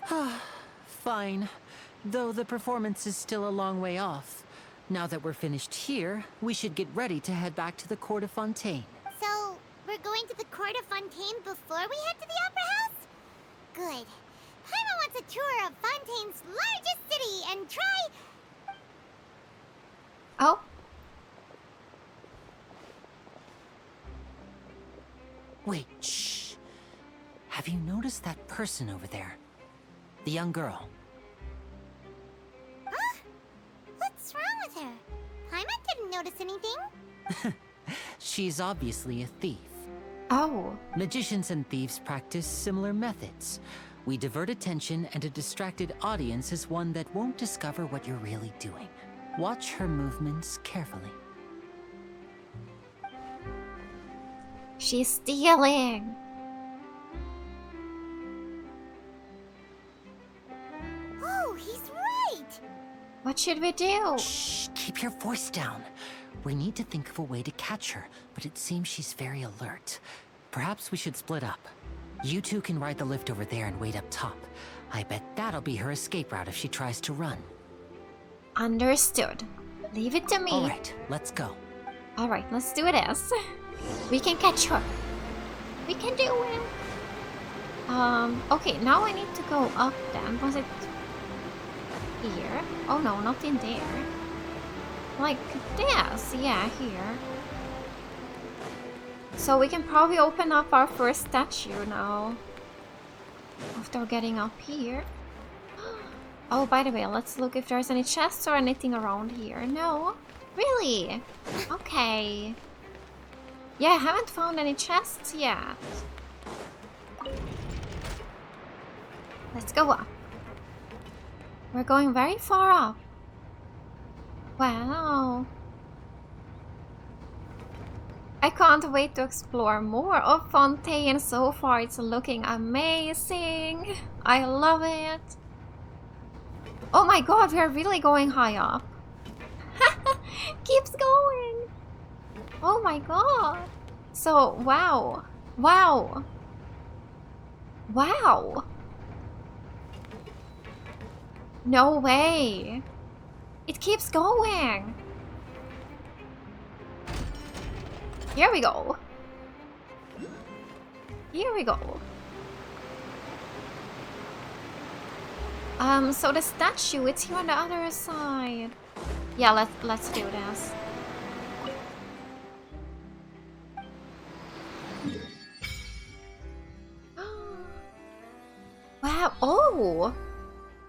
Fine. Though the performance is still a long way off. Now that we're finished here, we should get ready to head back to the court of Fontaine. So, we're going to the court of Fontaine before we head to the Opera House? Good. Paimon wants a tour of Fontaine's largest city and try... Oh. Wait, shh. Have you noticed that person over there? The young girl. Huh? What's wrong with her? Paimon didn't notice anything. She's obviously a thief. Oh. Magicians and thieves practice similar methods. We divert attention, and a distracted audience is one that won't discover what you're really doing. Watch her movements carefully. She's stealing. Oh, he's right. What should we do? Shh, keep your voice down. We need to think of a way to catch her, but it seems she's very alert. Perhaps we should split up. You two can ride the lift over there and wait up top. I bet that'll be her escape route if she tries to run. Understood. Leave it to me. Alright, let's go. Alright, let's do this. We can catch her. We can do it. Okay, now I need to go up then. Was it here? Oh no, not in there. Like this, yeah, here. So we can probably open up our first statue now. After getting up here. Oh, by the way, let's look if there's any chests or anything around here. No? Really? Okay. Yeah, I haven't found any chests yet. Let's go up. We're going very far up. Wow. I can't wait to explore more of Fontaine. So far it's looking amazing. I love it. Oh my god, we are really going high up. Keeps going. Oh my god. So, wow. Wow. Wow. No way. It keeps going. Here we go. Here we go. So the statue, it's here on the other side. Yeah, let's do this. Wow, oh!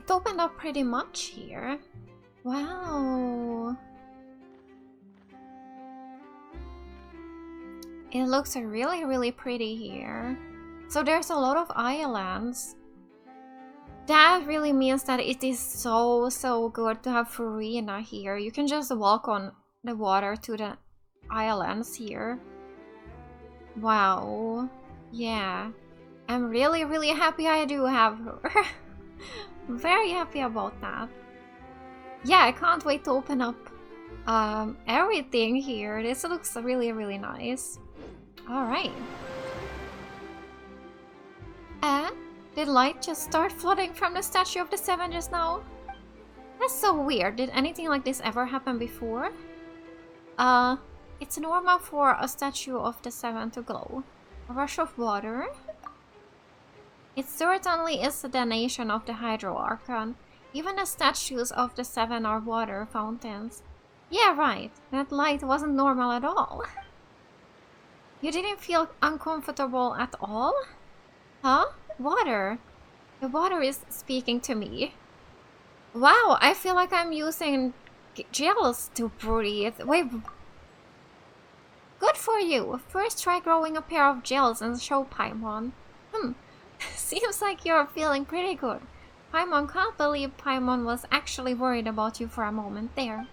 It opened up pretty much here. Wow. It looks really, really pretty here. So there's a lot of islands. That really means that it is so good to have FURINA here. You can just walk on the water to the islands here. Wow. Yeah. I'm really happy I do have her. Very happy about that. Yeah, I can't wait to open up everything here. This looks really nice. Alright. Did light just start flooding from the Statue of the Seven just now? That's so weird. Did anything like this ever happen before? It's normal for a Statue of the Seven to glow. A rush of water? It certainly is the nation of the Hydro Archon. Even the statues of the Seven are water fountains. Yeah, right. That light wasn't normal at all. You didn't feel uncomfortable at all? Huh? Water. The water is speaking to me. Wow, I feel like I'm using gels to breathe. Wait. Good for you. First try growing a pair of gels and show Paimon. Seems like you're feeling pretty good. Paimon can't believe Paimon was actually worried about you for a moment there.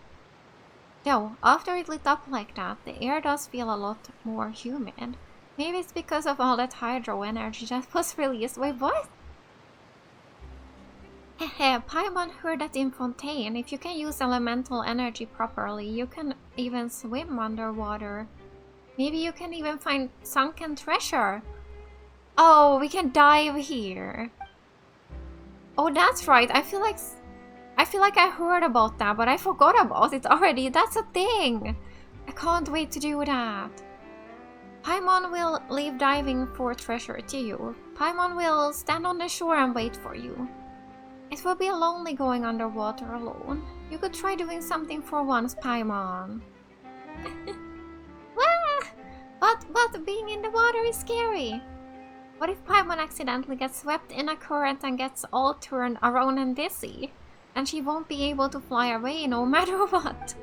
Though, after it lit up like that, the air does feel a lot more humid. Maybe it's because of all that hydro energy that was released. Wait, what? Hehe, Paimon heard that in Fontaine, if you can use elemental energy properly, you can even swim underwater. Maybe you can even find sunken treasure. Oh, we can dive here. Oh, that's right. I feel like I heard about that, but I forgot about it already. That's a thing. I can't wait to do that. Paimon will leave diving for treasure to you. Paimon will stand on the shore and wait for you. It will be lonely going underwater alone. You could try doing something for once, Paimon. But being in the water is scary. What if Paimon accidentally gets swept in a current and gets all turned around and dizzy? And she won't be able to fly away no matter what.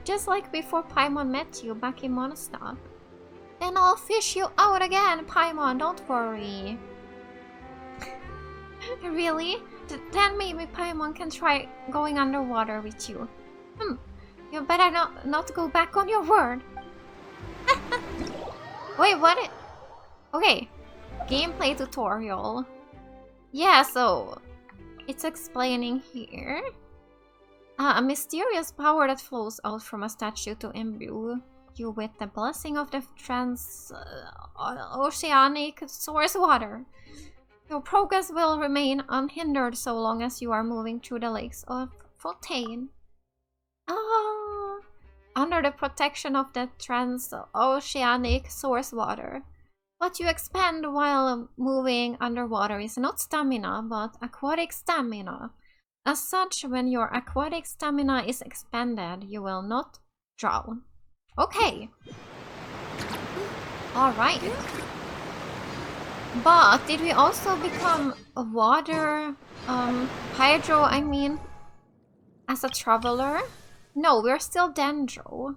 Just like before Paimon met you back in Mondstadt. Then I'll fish you out again, Paimon, don't worry. Really? Then maybe Paimon can try going underwater with you. You better not go back on your word. Wait, what? Okay. Gameplay tutorial. Yeah, so it's explaining here. A mysterious power that flows out from a statue to imbue you with the blessing of the oceanic source water. Your progress will remain unhindered so long as you are moving through the lakes of Fontaine. Under the protection of the transoceanic source water. What you expend while moving underwater is not stamina, but aquatic stamina. As such, when your aquatic stamina is expended, you will not drown. Okay. Alright. But did we also become a water, hydro, I mean, as a traveler? No, we're still dendro.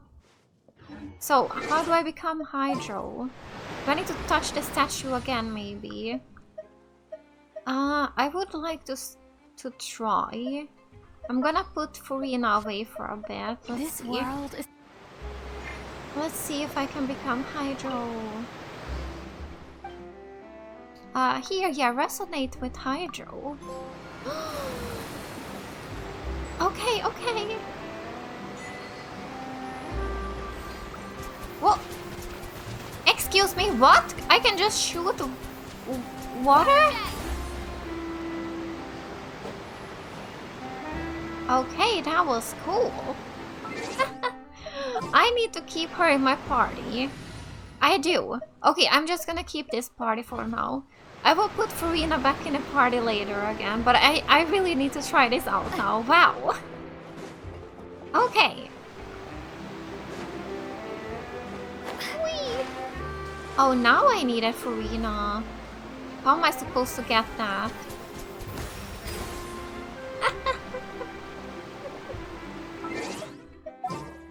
So, how do I become hydro? Do I need to touch the statue again, maybe? I would like to try. I'm gonna put FURINA away for a bit. Let's see if I can become hydro. Here, yeah, resonate with hydro. Okay, okay. Well, excuse me, what? I can just shoot water? Okay, that was cool. I need to keep her in my party. I do. Okay, I'm just gonna keep this party for now. I will put FURINA back in the party later again, but I really need to try this out now. Wow. Okay. Whee. Oh, now I need a FURINA. How am I supposed to get that?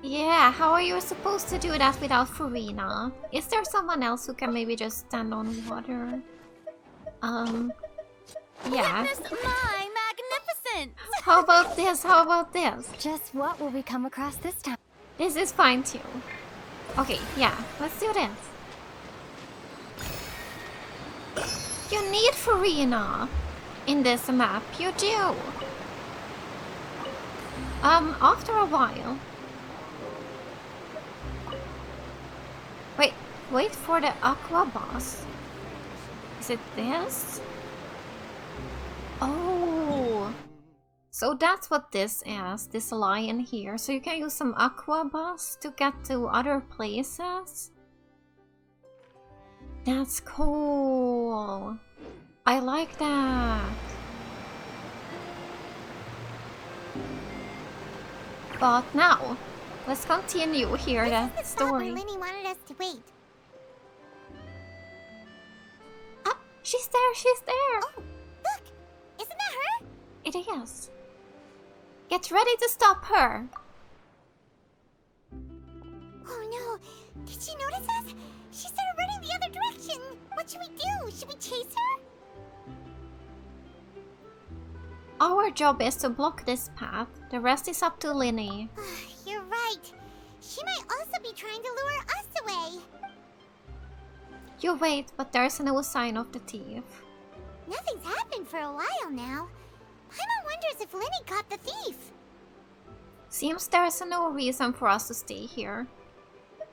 Yeah, how are you supposed to do that without FURINA? Is there someone else who can maybe just stand on water? Yeah. Witness my magnificence! How about this? How about this? Just what will we come across this time? This is fine too. Okay, yeah, let's do this. You need FURINA in this map, you do. After a while. Wait for the Aquabus. Is it this? Oh. So that's what this is, this lion here. So you can use some Aquabus to get to other places. That's cool. I like that. But now, let's continue here the story. Lyney wanted us to wait. Ah, she's there, she's there. Oh, look! Isn't that her? It is. Get ready to stop her. Oh no! Did she notice us? She started running the other direction. What should we do? Should we chase her? Our job is to block this path. The rest is up to Lyney. You're right. She might also be trying to lure us away. You wait, but there's no sign of the thief. Nothing's happened for a while now. Paimon wonders if Lyney caught the thief. Seems there's no reason for us to stay here.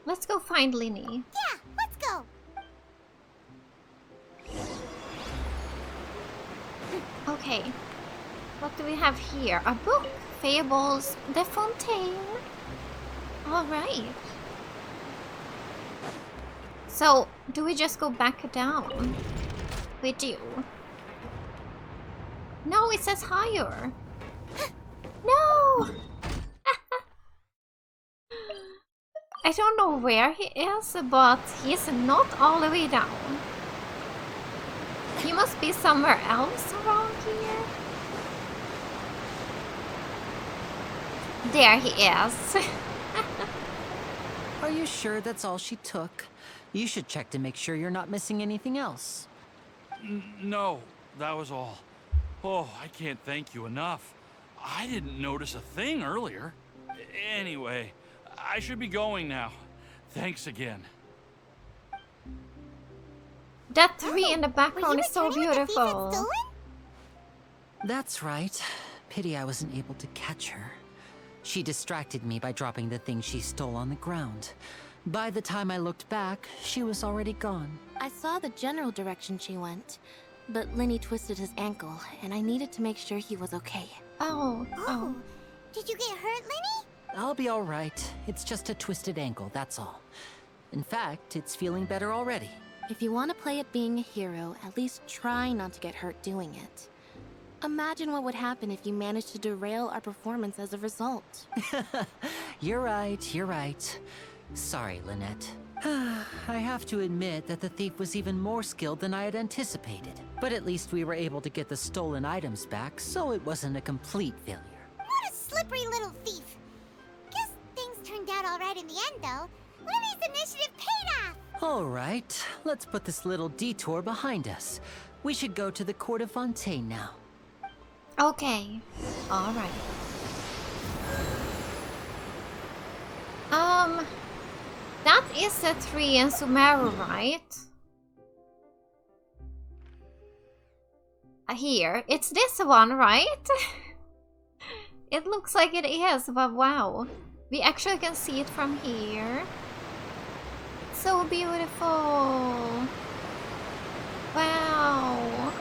Let's go find Lyney. Yeah, let's go. Okay. What do we have here? A book. Fables de Fontaine. Alright. So, do we just go back down? We do. No, it says higher. No! I don't know where he is, but he's not all the way down. He must be somewhere else around here. There he is. Are you sure that's all she took? You should check to make sure you're not missing anything else. No, that was all. Oh, I can't thank you enough. I didn't notice a thing earlier. Anyway, I should be going now. Thanks again. That tree in the background is so beautiful. That's right. Pity I wasn't able to catch her. She distracted me by dropping the thing she stole on the ground. By the time I looked back, she was already gone. I saw the general direction she went, but Lyney twisted his ankle, and I needed to make sure he was okay. Oh. Did you get hurt, Lyney? I'll be all right. It's just a twisted ankle, that's all. In fact, it's feeling better already. If you want to play at being a hero, at least try not to get hurt doing it. Imagine what would happen if you managed to derail our performance as a result. You're right. Sorry, Lynette. I have to admit that the thief was even more skilled than I had anticipated. But at least we were able to get the stolen items back, so it wasn't a complete failure. What a slippery little thief. Guess things turned out all right in the end, though. Lyney's initiative paid off! All right, let's put this little detour behind us. We should go to the court of Fontaine now. Okay. Alright. That is the tree in Sumeru, right? Here. It's this one, right? It looks like it is, but wow. We actually can see it from here. So beautiful. Wow.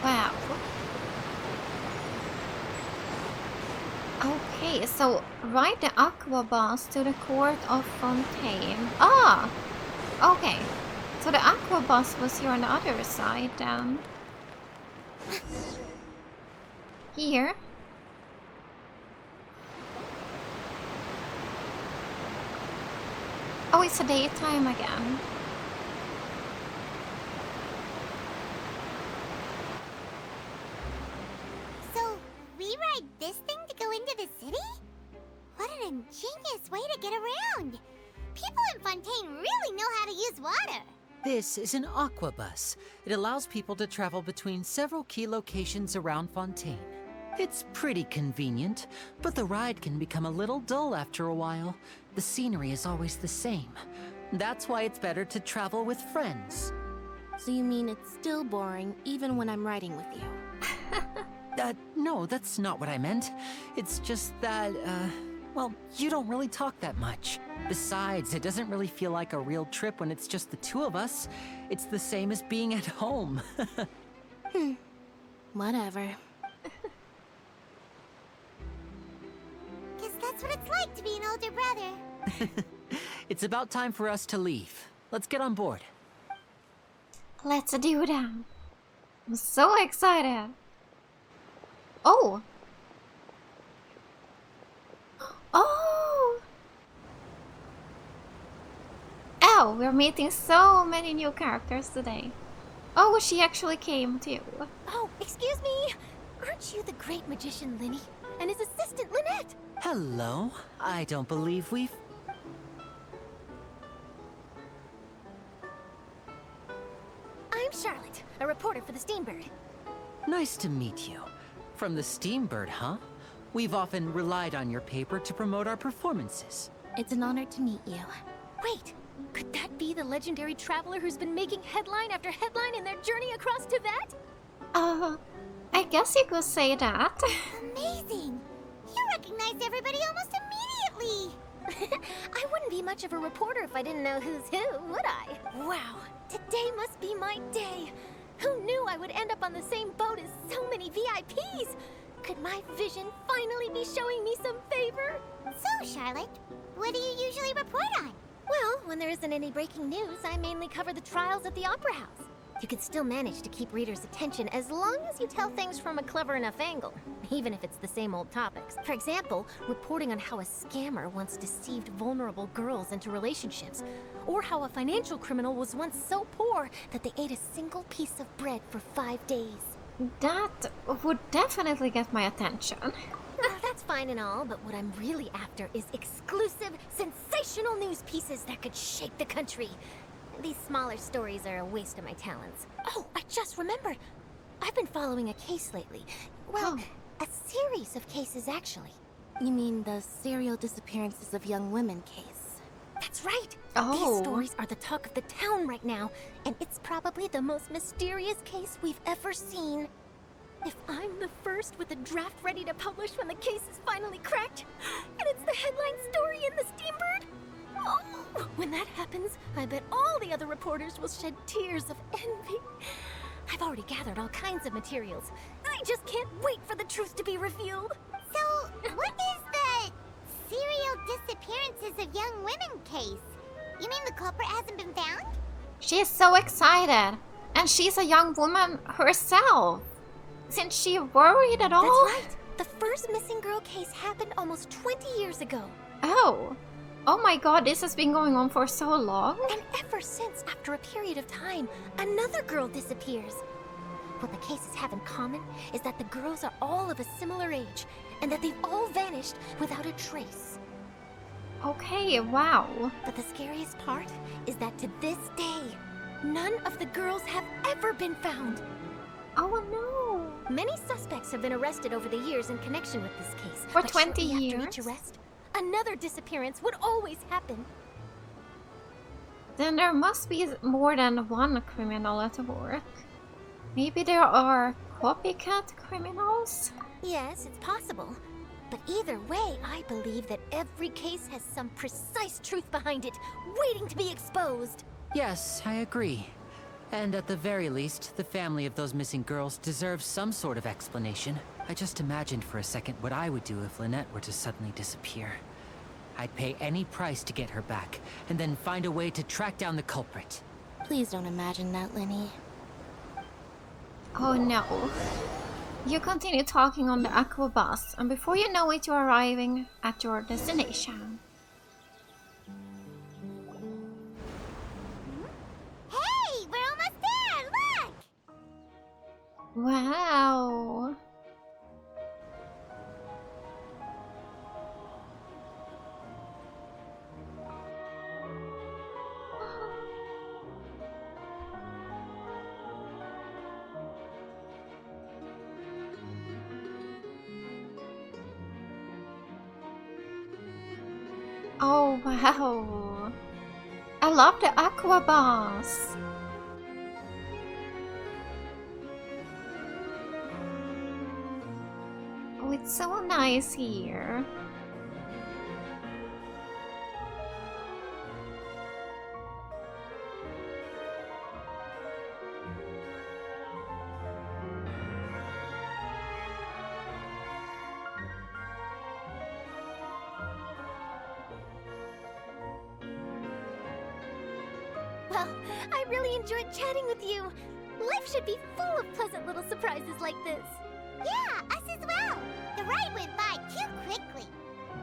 Wow. Okay, so ride the Aquabus to the court of Fontaine. Ah! Okay. So the Aquabus was here on the other side then. Here. Oh, it's a daytime again. So, we ride this thing to go into the city? What an ingenious way to get around! People in Fontaine really know how to use water! This is an Aquabus. It allows people to travel between several key locations around Fontaine. It's pretty convenient, but the ride can become a little dull after a while. The scenery is always the same. That's why it's better to travel with friends. So you mean it's still boring, even when I'm riding with you? No, that's not what I meant. It's just that, well, you don't really talk that much. Besides, it doesn't really feel like a real trip when it's just the two of us. It's the same as being at home. Whatever. Guess that's what it's like to be an older brother. It's about time for us to leave. Let's get on board. Let's do that. I'm so excited. Oh! Oh! Oh, we're meeting so many new characters today. Oh, she actually came too. Oh, excuse me! Aren't you the great magician Lyney? And his assistant Lynette? Hello. I don't believe we've... I'm Charlotte, a reporter for the Steambird. Nice to meet you. From the Steambird, huh? We've often relied on your paper to promote our performances. It's an honor to meet you. Wait, could that be the legendary traveler who's been making headline after headline in their journey across Tibet? I guess you could say that. Amazing! You recognize everybody almost immediately! I wouldn't be much of a reporter if I didn't know who's who, would I? Wow, today must be my day! Who knew I would end up on the same boat as so many VIPs? Could my vision finally be showing me some favor? So, Charlotte, what do you usually report on? Well, when there isn't any breaking news, I mainly cover the trials at the Opera House. You can still manage to keep readers' attention as long as you tell things from a clever enough angle, even if it's the same old topics. For example, reporting on how a scammer once deceived vulnerable girls into relationships, or how a financial criminal was once so poor that they ate a single piece of bread for 5 days. That would definitely get my attention. Well, that's fine and all, but what I'm really after is exclusive, sensational news pieces that could shake the country. These smaller stories are a waste of my talents. Oh, I just remembered. I've been following a case lately. Well, a series of cases, actually. You mean the serial disappearances of young women case? That's right. Oh. These stories are the talk of the town right now, and it's probably the most mysterious case we've ever seen. If I'm the first with a draft ready to publish when the case is finally cracked, and it's the headline story in the Steambird, oh, when that happens, I bet all the other reporters will shed tears of envy. I've already gathered all kinds of materials. I just can't wait for the truth to be revealed. So, what is the serial disappearances of young women case? You mean the culprit hasn't been found? She is so excited. And she's a young woman herself. Isn't she worried at all? That's right. The first missing girl case happened almost 20 years ago. Oh. Oh my god, this has been going on for so long? And ever since, after a period of time, another girl disappears. What the cases have in common is that the girls are all of a similar age, and that they've all vanished without a trace. Okay, wow. But the scariest part is that to this day, none of the girls have ever been found. Oh no. Many suspects have been arrested over the years in connection with this case. For but 20 shortly years? after each arrest, another disappearance would always happen. Then there must be more than one criminal at work. Maybe there are copycat criminals? Yes, it's possible. But either way, I believe that every case has some precise truth behind it, waiting to be exposed. Yes, I agree. And at the very least, the family of those missing girls deserves some sort of explanation. I just imagined for a second what I would do if Lynette were to suddenly disappear. I'd pay any price to get her back, and then find a way to track down the culprit. Please don't imagine that, Lyney. Oh no. You continue talking on the Aquabus, and before you know it, you're arriving at your destination. Hey, we're almost there! Look! Wow. Oh wow. I love the Aquabus. Oh, it's so nice here. Well, I really enjoyed chatting with you. Life should be full of pleasant little surprises like this. Yeah, us as well. The ride went by too quickly.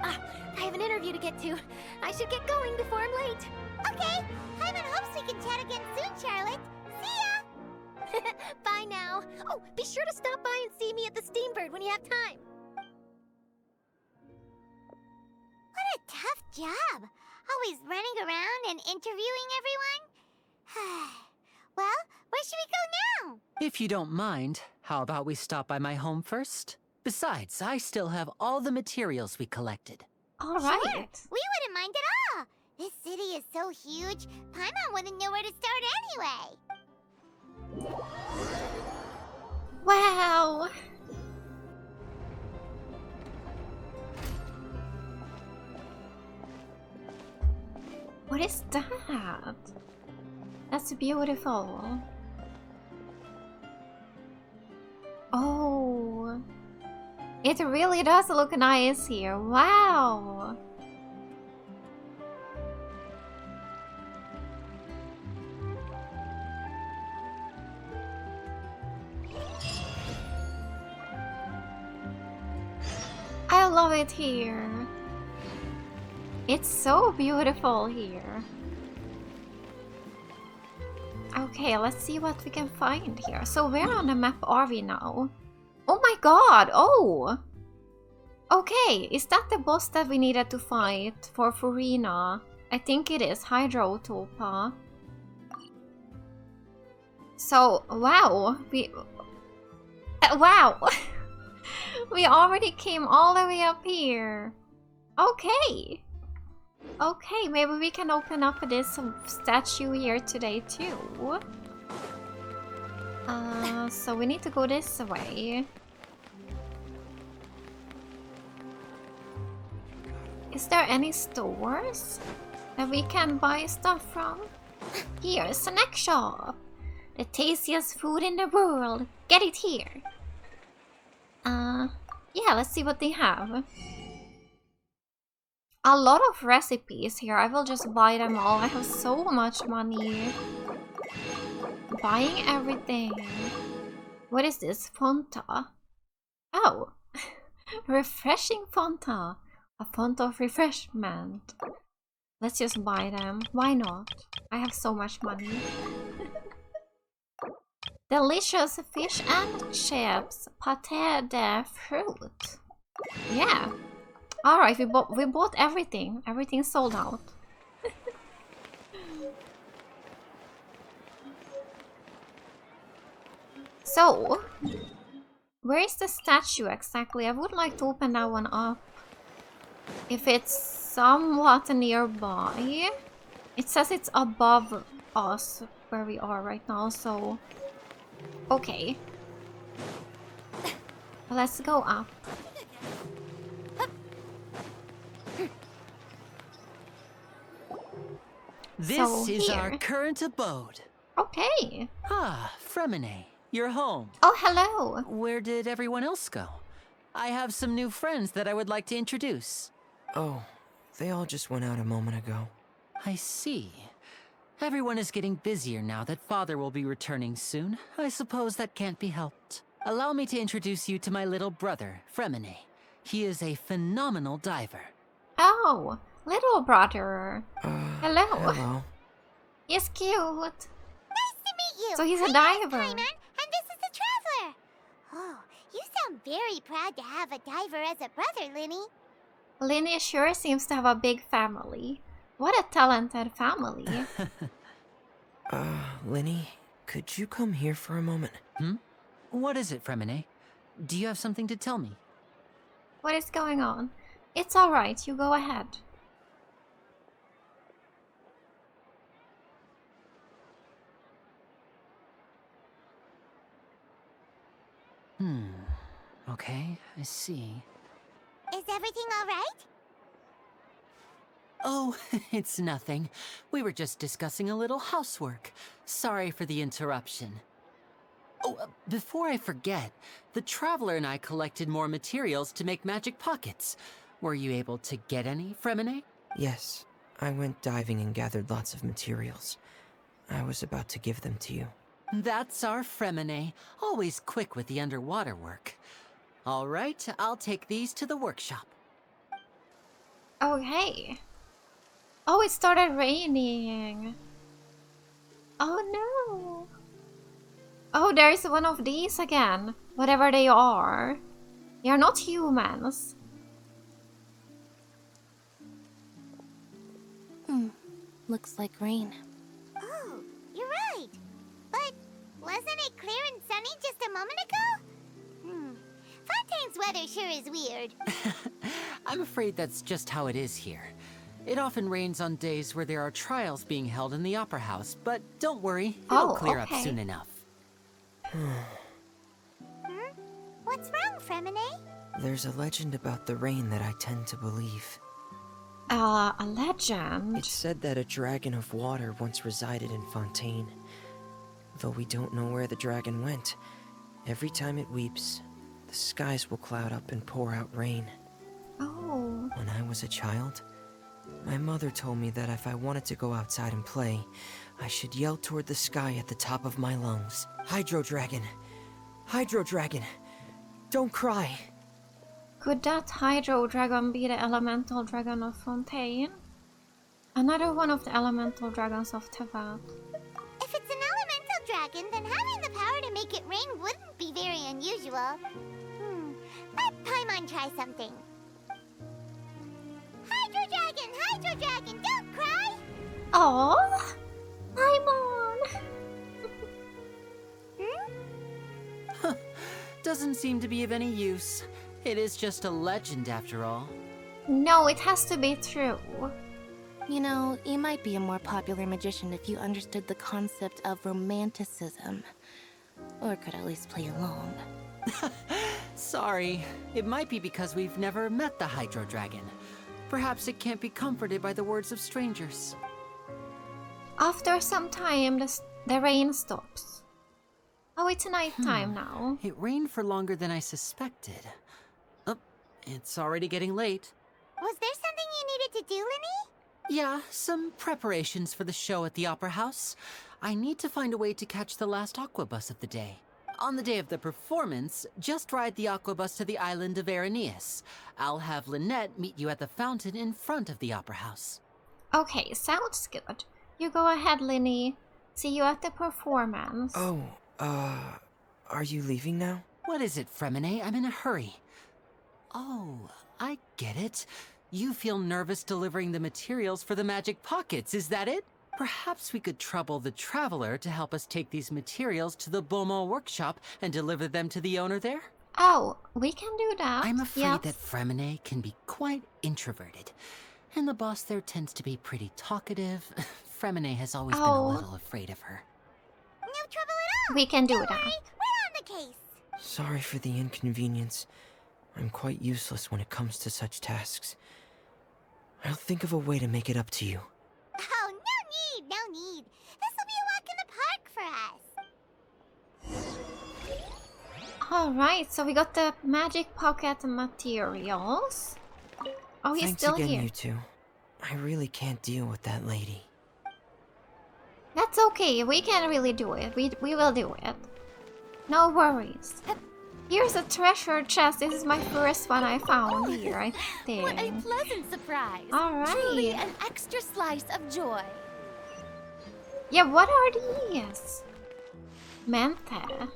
Ah, I have an interview to get to. I should get going before I'm late. Okay, Hyman hopes we can chat again soon, Charlotte. See ya! Bye now. Oh, be sure to stop by and see me at the Steambird when you have time. What a tough job. Always running around and interviewing everyone. Well, where should we go now? If you don't mind, how about we stop by my home first? Besides, I still have all the materials we collected. All Sure, right. we wouldn't mind at all. This city is so huge, Paimon wouldn't know where to start anyway. Wow. What is that? That's beautiful. Oh. It really does look nice here. Wow. I love it here. It's so beautiful here. Okay, let's see what we can find here. So where on the map are we now? Oh my god! Oh! Okay, is that the boss that we needed to fight for FURINA? I think it is, Hydrotopa. So, wow, wow! We already came all the way up here. Okay. Okay, maybe we can open up this statue here today too. So we need to go this way. Is there any stores that we can buy stuff from? Here, snack shop. The tastiest food in the world. Get it here. Yeah, let's see what they have. A lot of recipes here. I will just buy them all. I have so much money. Buying everything. What is this? Fonta. Oh. Refreshing Fonta. A font of refreshment. Let's just buy them. Why not? I have so much money. Delicious fish and chips. Pâté de fruit. Yeah. Alright, we bought everything. Everything's sold out. So, where is the statue exactly? I would like to open that one up. If it's somewhat nearby. It says it's above us where we are right now, so... Okay. Let's go up. This is our current abode. Okay. Ah, Freminet, you're home. Oh, hello. Where did everyone else go? I have some new friends that I would like to introduce. Oh, they all just went out a moment ago. I see. Everyone is getting busier now that Father will be returning soon. I suppose that can't be helped. Allow me to introduce you to my little brother, Freminet. He is a phenomenal diver. Oh, little brother. Hello. Hello. He's cute. Nice to meet you. So he's a My diver. name's Paimon, and this is the Traveler. Oh, you sound very proud to have a diver as a brother, Lyney. Lyney sure seems to have a big family. What a talented family. Lyney, could you come here for a moment? What is it, Freminet? Do you have something to tell me? What is going on? It's alright, you go ahead. Okay, I see. Is everything all right? Oh, it's nothing. We were just discussing a little housework. Sorry for the interruption. Oh, before I forget, the Traveler and I collected more materials to make magic pockets. Were you able to get any, Freminet? Yes, I went diving and gathered lots of materials. I was about to give them to you. That's our Freminet, always quick with the underwater work. All right, I'll take these to the workshop. Okay. Oh, it started raining. Oh no. Oh, there's one of these again. Whatever they are. They are not humans. Looks like rain. Oh, you're right. But wasn't it clear and sunny just a moment ago? Fontaine's weather sure is weird. I'm afraid that's just how it is here. It often rains on days where there are trials being held in the Opera House, but don't worry, it'll clear up soon enough. What's wrong, Freminet? There's a legend about the rain that I tend to believe. A legend? It's said that a dragon of water once resided in Fontaine. Though we don't know where the dragon went, every time it weeps, the skies will cloud up and pour out rain. Oh. When I was a child, my mother told me that if I wanted to go outside and play, I should yell toward the sky at the top of my lungs. Hydro Dragon! Hydro Dragon! Don't cry! Could that Hydro Dragon be the elemental dragon of Fontaine? Another one of the elemental dragons of Tevat. If it's an elemental dragon, then having the power to make it rain wouldn't be very unusual. Let Paimon try something. Hydro Dragon, don't cry! Oh, Paimon! Doesn't seem to be of any use. It is just a legend after all. No, it has to be true. You know, you might be a more popular magician if you understood the concept of romanticism. or could at least play along. Sorry, it might be because we've never met the Hydro Dragon. Perhaps it can't be comforted by the words of strangers. After some time, the rain stops. Oh, it's nighttime now. It rained for longer than I suspected. Oh, it's already getting late. Was there something you needed to do, Lyney? Yeah, some preparations for the show at the Opera House. I need to find a way to catch the last Aquabus of the day. On the day of the performance, just ride the Aquabus to the island of Aeneas. I'll have Lynette meet you at the fountain in front of the Opera House. Okay, sounds good. You go ahead, Lyney. See you at the performance. Oh, are you leaving now? What is it, Freminet? I'm in a hurry. Oh, I get it. You feel nervous delivering the materials for the magic pockets, is that it? Perhaps we could trouble the Traveler to help us take these materials to the Beaumont workshop and deliver them to the owner there? Oh, we can do that. I'm afraid that Freminet can be quite introverted. And the boss there tends to be pretty talkative. Freminet has always been a little afraid of her. No trouble at all. We can do Don't that. worry, we're on the case. Sorry for the inconvenience. I'm quite useless when it comes to such tasks. I'll think of a way to make it up to you. Oh, no need. This will be a walk in the park for us. Alright, so we got the magic pocket materials. Oh, he's Thanks still again, here. you two. I really can't deal with that lady. That's okay, we can really do it. We will do it. No worries. Here's a treasure chest. This is my first one I found here, I think. What a pleasant surprise. Alright. Truly an extra slice of joy. Yeah, what are these? Menthe.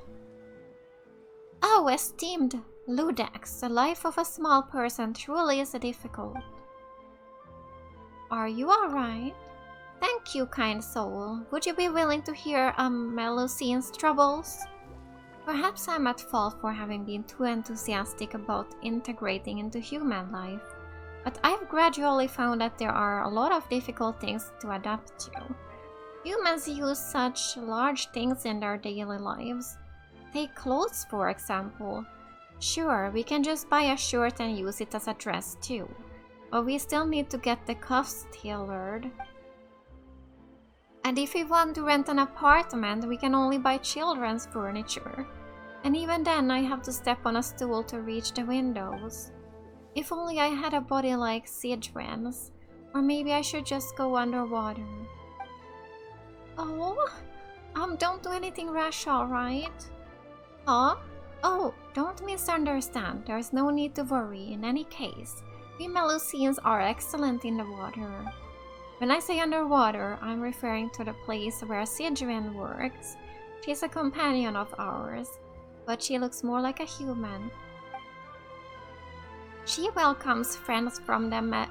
Oh, esteemed Ludex, the life of a small person truly is difficult. Are you alright? Thank you, kind soul. Would you be willing to hear Melusine's troubles? Perhaps I'm at fault for having been too enthusiastic about integrating into human life, but I've gradually found that there are a lot of difficult things to adapt to. Humans use such large things in their daily lives. Take clothes, for example. Sure, we can just buy a shirt and use it as a dress too, but we still need to get the cuffs tailored. And if we want to rent an apartment, we can only buy children's furniture. And even then, I have to step on a stool to reach the windows. If only I had a body like Sidren's, or maybe I should just go underwater. Oh, don't do anything rash, alright? Huh? Oh, don't misunderstand. There's no need to worry in any case. We Melusines are excellent in the water. When I say underwater, I'm referring to the place where Sidren works. She's a companion of ours, but she looks more like a human. She welcomes friends from the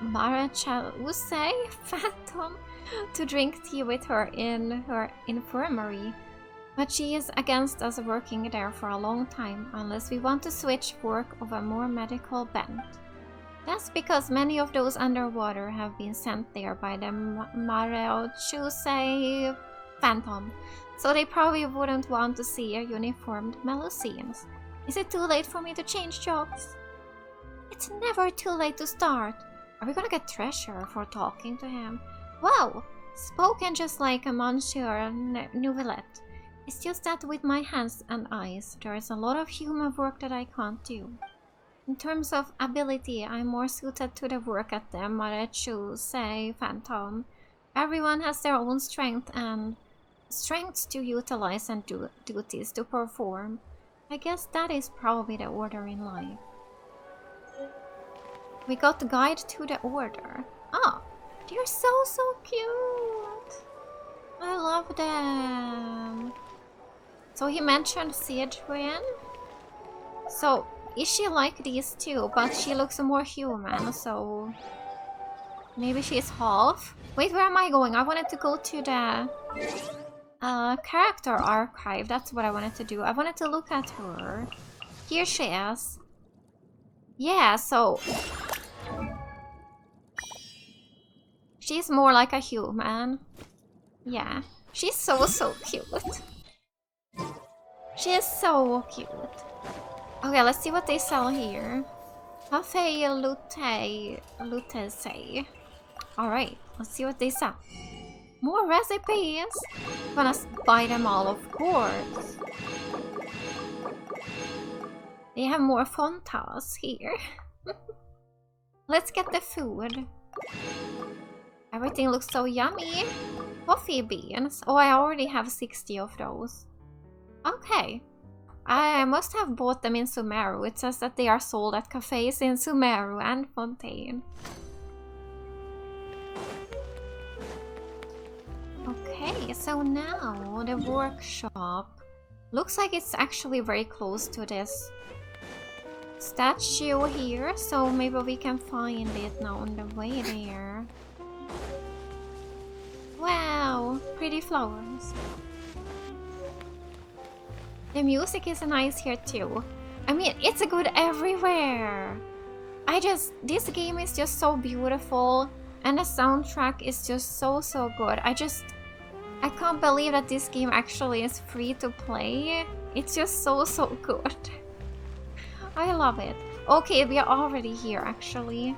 Marechaussee Phantom to drink tea with her in her infirmary, but she is against us working there for a long time unless we want to switch work of a more medical bent. That's because many of those underwater have been sent there by the Marechaussee Phantom, so they probably wouldn't want to see a uniformed Melusines. Is it too late for me to change jobs? It's never too late to start. Are we gonna get treasure for talking to him? Wow! Spoken just like a Monsieur Nouvellette. It's just that with my hands and eyes, there is a lot of human work that I can't do. In terms of ability, I'm more suited to the work at the Marechaussee Phantom. Everyone has their own strength and strengths to utilize and duties to perform. I guess that is probably the order in life. We got the guide to the order. Oh, they're so cute. I love them. So he mentioned Sidren. So is she like these two? But she looks more human, so maybe she's half. Wait, where am I going? I wanted to go to the character archive. That's what I wanted to do. I wanted to look at her. Here she is. Yeah, so she's more like a human. Yeah, she's so cute. She is so cute. Okay, let's see what they sell here. Cafe Lute say. Alright, let's see what they sell. More recipes! Gonna buy them all, of course. They have more fontas here. Let's get the food. Everything looks so yummy. Coffee beans. Oh, I already have 60 of those. Okay. I must have bought them in Sumeru. It says that they are sold at cafes in Sumeru and Fontaine. Okay, so now the workshop looks like it's actually very close to this statue here, so maybe we can find it now on the way there. Wow, pretty flowers. The music is nice here too. I mean, it's good everywhere. This game is just so beautiful, and the soundtrack is just so good. I can't believe that this game actually is free to play. It's just so good. I love it. Okay, we are already here actually.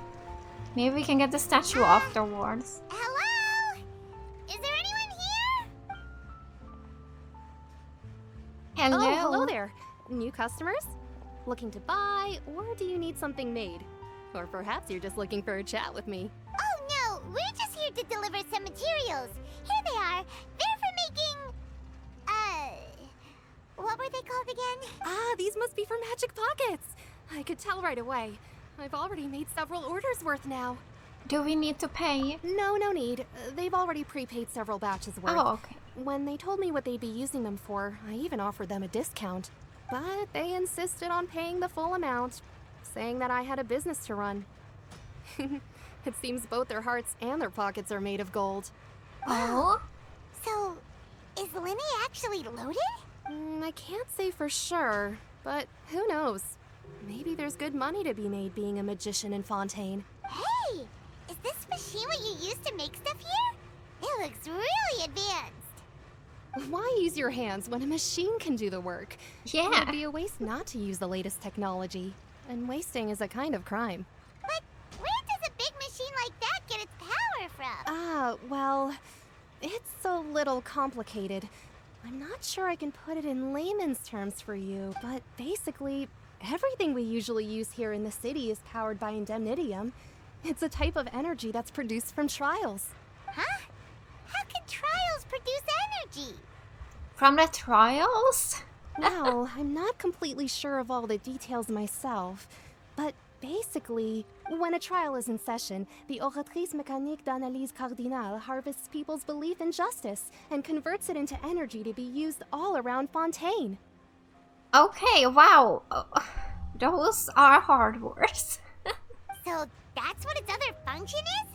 Maybe we can get the statue afterwards. Hello? Is there anyone here? Hello. Oh, hello there. New customers? Looking to buy, or do you need something made? Or perhaps you're just looking for a chat with me. Oh no, we're just here to deliver some materials. Here they are. They're for making... what were they called again? Ah, these must be for magic pockets. I could tell right away. I've already made several orders worth now. Do we need to pay? No need. They've already prepaid several batches worth. Oh, okay. When they told me what they'd be using them for, I even offered them a discount. But they insisted on paying the full amount, saying that I had a business to run. It seems both their hearts and their pockets are made of gold. Oh? So, is Lyney actually loaded? I can't say for sure, but who knows? Maybe there's good money to be made being a magician in Fontaine. Hey! Is this machine what you use to make stuff here? It looks really advanced. Why use your hands when a machine can do the work? Yeah. It would be a waste not to use the latest technology. And wasting is a kind of crime. But where does a big machine like that get its power from? Well, it's a little complicated. I'm not sure I can put it in layman's terms for you, but basically, everything we usually use here in the city is powered by indemnitium. It's a type of energy that's produced from trials. Huh? How can trials produce energy? From the trials? Well, I'm not completely sure of all the details myself, but basically, when a trial is in session, the Oratrice Mécanique d'Analyse Cardinale harvests people's belief in justice and converts it into energy to be used all around Fontaine. Okay, wow. Those are hard words. So that's what its other function is?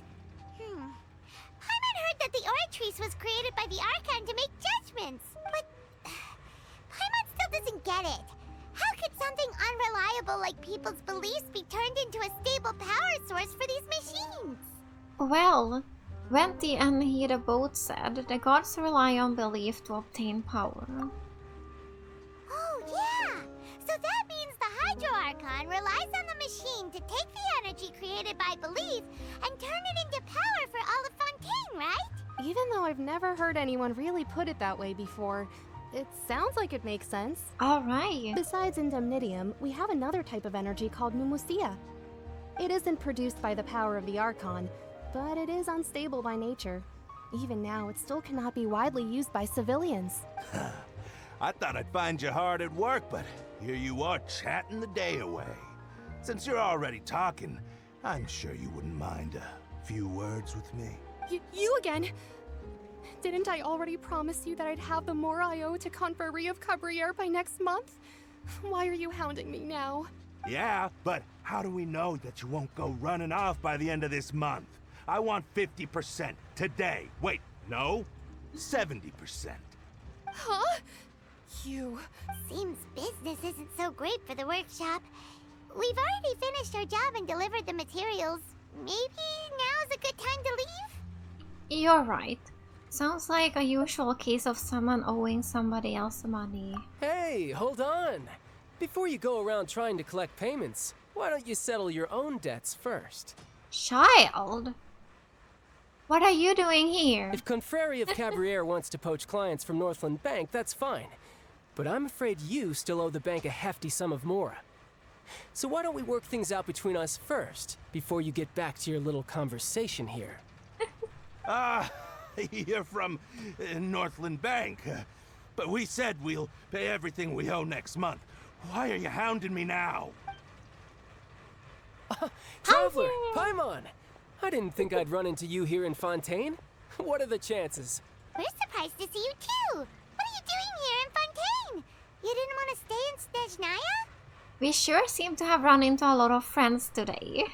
Paimon heard that the Oratrice was created by the Archon to make judgments, but Paimon still doesn't get it. How could something unreliable like people's beliefs be turned into a stable power source for these machines? Well, Venti and Hida both said the gods rely on belief to obtain power. Oh yeah! So that means the Hydro Archon relies on the machine to take the energy created by belief and turn it into power for all of Fontaine, right? Even though I've never heard anyone really put it that way before, it sounds like it makes sense. Alright. Besides indemnitium, we have another type of energy called pneumosia. It isn't produced by the power of the Archon, but it is unstable by nature. Even now, it still cannot be widely used by civilians. I thought I'd find you hard at work, but here you are chatting the day away. Since you're already talking, I'm sure you wouldn't mind a few words with me. You again? Didn't I already promise you that I'd have the more I owe to Confrérie of Cabriere by next month? Why are you hounding me now? Yeah, but how do we know that you won't go running off by the end of this month? I want 50% today. Wait, no, 70%. Huh? You... Seems business isn't so great for the workshop. We've already finished our job and delivered the materials. Maybe now's a good time to leave? You're right. Sounds like a usual case of someone owing somebody else money. Hey, hold on! Before you go around trying to collect payments, why don't you settle your own debts first? Child? What are you doing here? If Confrere of Cabriere wants to poach clients from Northland Bank, that's fine. But I'm afraid you still owe the bank a hefty sum of mora. So why don't we work things out between us first, before you get back to your little conversation here? You're from Northland Bank. But we said we'll pay everything we owe next month. Why are you hounding me now? Traveler, Paimon! I didn't think I'd run into you here in Fontaine. What are the chances? We're surprised to see you too. What are you doing here in Fontaine? You didn't want to stay in Snezhnaya? We sure seem to have run into a lot of friends today.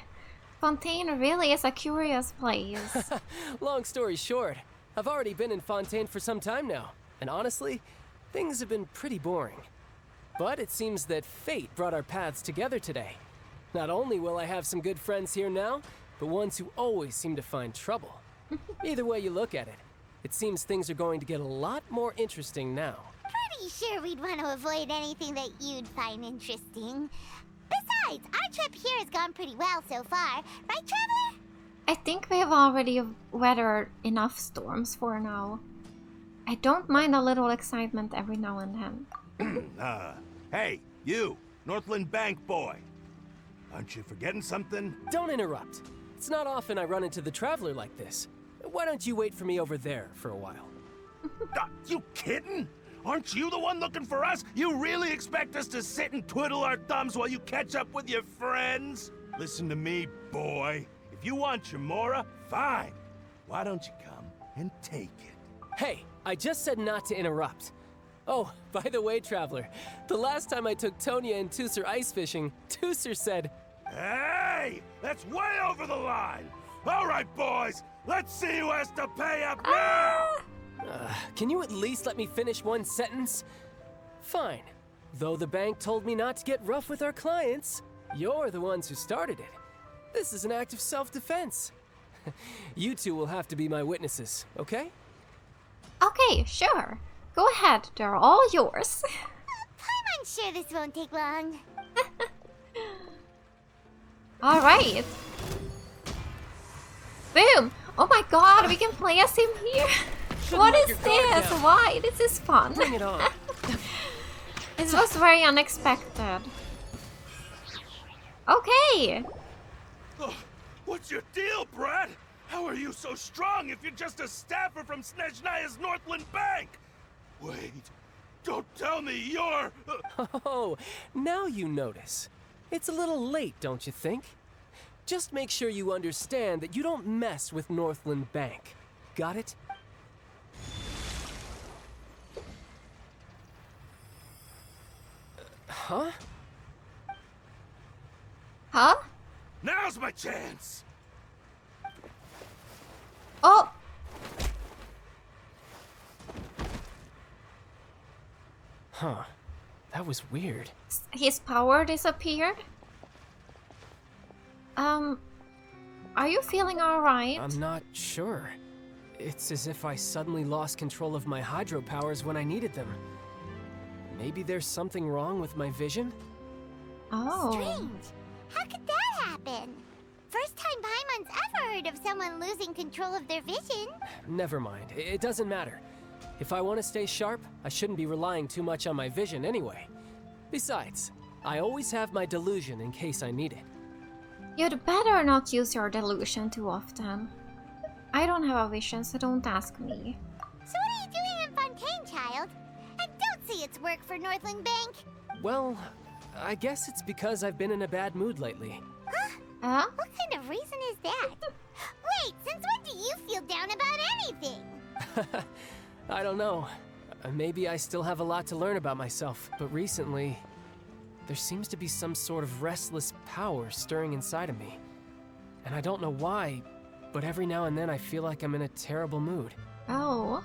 Fontaine really is a curious place. Long story short, I've already been in Fontaine for some time now, and honestly, things have been pretty boring. But it seems that fate brought our paths together today. Not only will I have some good friends here now, but ones who always seem to find trouble. Either way you look at it, it seems things are going to get a lot more interesting now. Pretty sure we'd want to avoid anything that you'd find interesting. Besides, our trip here has gone pretty well so far, right, Traveler? I think we've already weathered enough storms for now. I don't mind a little excitement every now and then. Hey, you, Northland Bank boy. Aren't you forgetting something? Don't interrupt. It's not often I run into the Traveler like this. Why don't you wait for me over there for a while? You kidding? Aren't you the one looking for us? You really expect us to sit and twiddle our thumbs while you catch up with your friends? Listen to me, boy. If you want your mora, fine. Why don't you come and take it? Hey, I just said not to interrupt. Oh, by the way, Traveler, the last time I took Tonya and Tusser ice fishing, Tusser said... Hey! That's way over the line! All right, boys, let's see who has to pay up now! Can you at least let me finish one sentence? Fine. Though the bank told me not to get rough with our clients, you're the ones who started it. This is an act of self-defense. You two will have to be my witnesses, okay? Okay, sure. Go ahead, they're all yours. I'm sure this won't take long. Alright. Boom! Oh my god, we can play as him here! What is this? Why? This is fun. Bring it on. This was very unexpected. Okay. What's your deal, Brad? How are you so strong if you're just a staffer from Snezhnaya's Northland Bank? Wait, don't tell me you're... Oh, now you notice. It's a little late, don't you think? Just make sure you understand that you don't mess with Northland Bank. Got it? Huh? Huh? Now's my chance! Oh! Huh. That was weird. His power disappeared? Are you feeling alright? I'm not sure. It's as if I suddenly lost control of my hydro powers when I needed them. Maybe there's something wrong with my vision? Oh. Strange. How could that happen? First time Paimon's ever heard of someone losing control of their vision. Never mind. It doesn't matter. If I want to stay sharp, I shouldn't be relying too much on my vision anyway. Besides, I always have my delusion in case I need it. You'd better not use your delusion too often. I don't have a vision, so don't ask me. So what are you doing in Fontaine, child? I don't see its work for Northland Bank. Well, I guess it's because I've been in a bad mood lately. Huh? What kind of reason is that? Wait, since when do you feel down about anything? I don't know. Maybe I still have a lot to learn about myself, but recently, there seems to be some sort of restless power stirring inside of me. And I don't know why, but every now and then I feel like I'm in a terrible mood. Oh.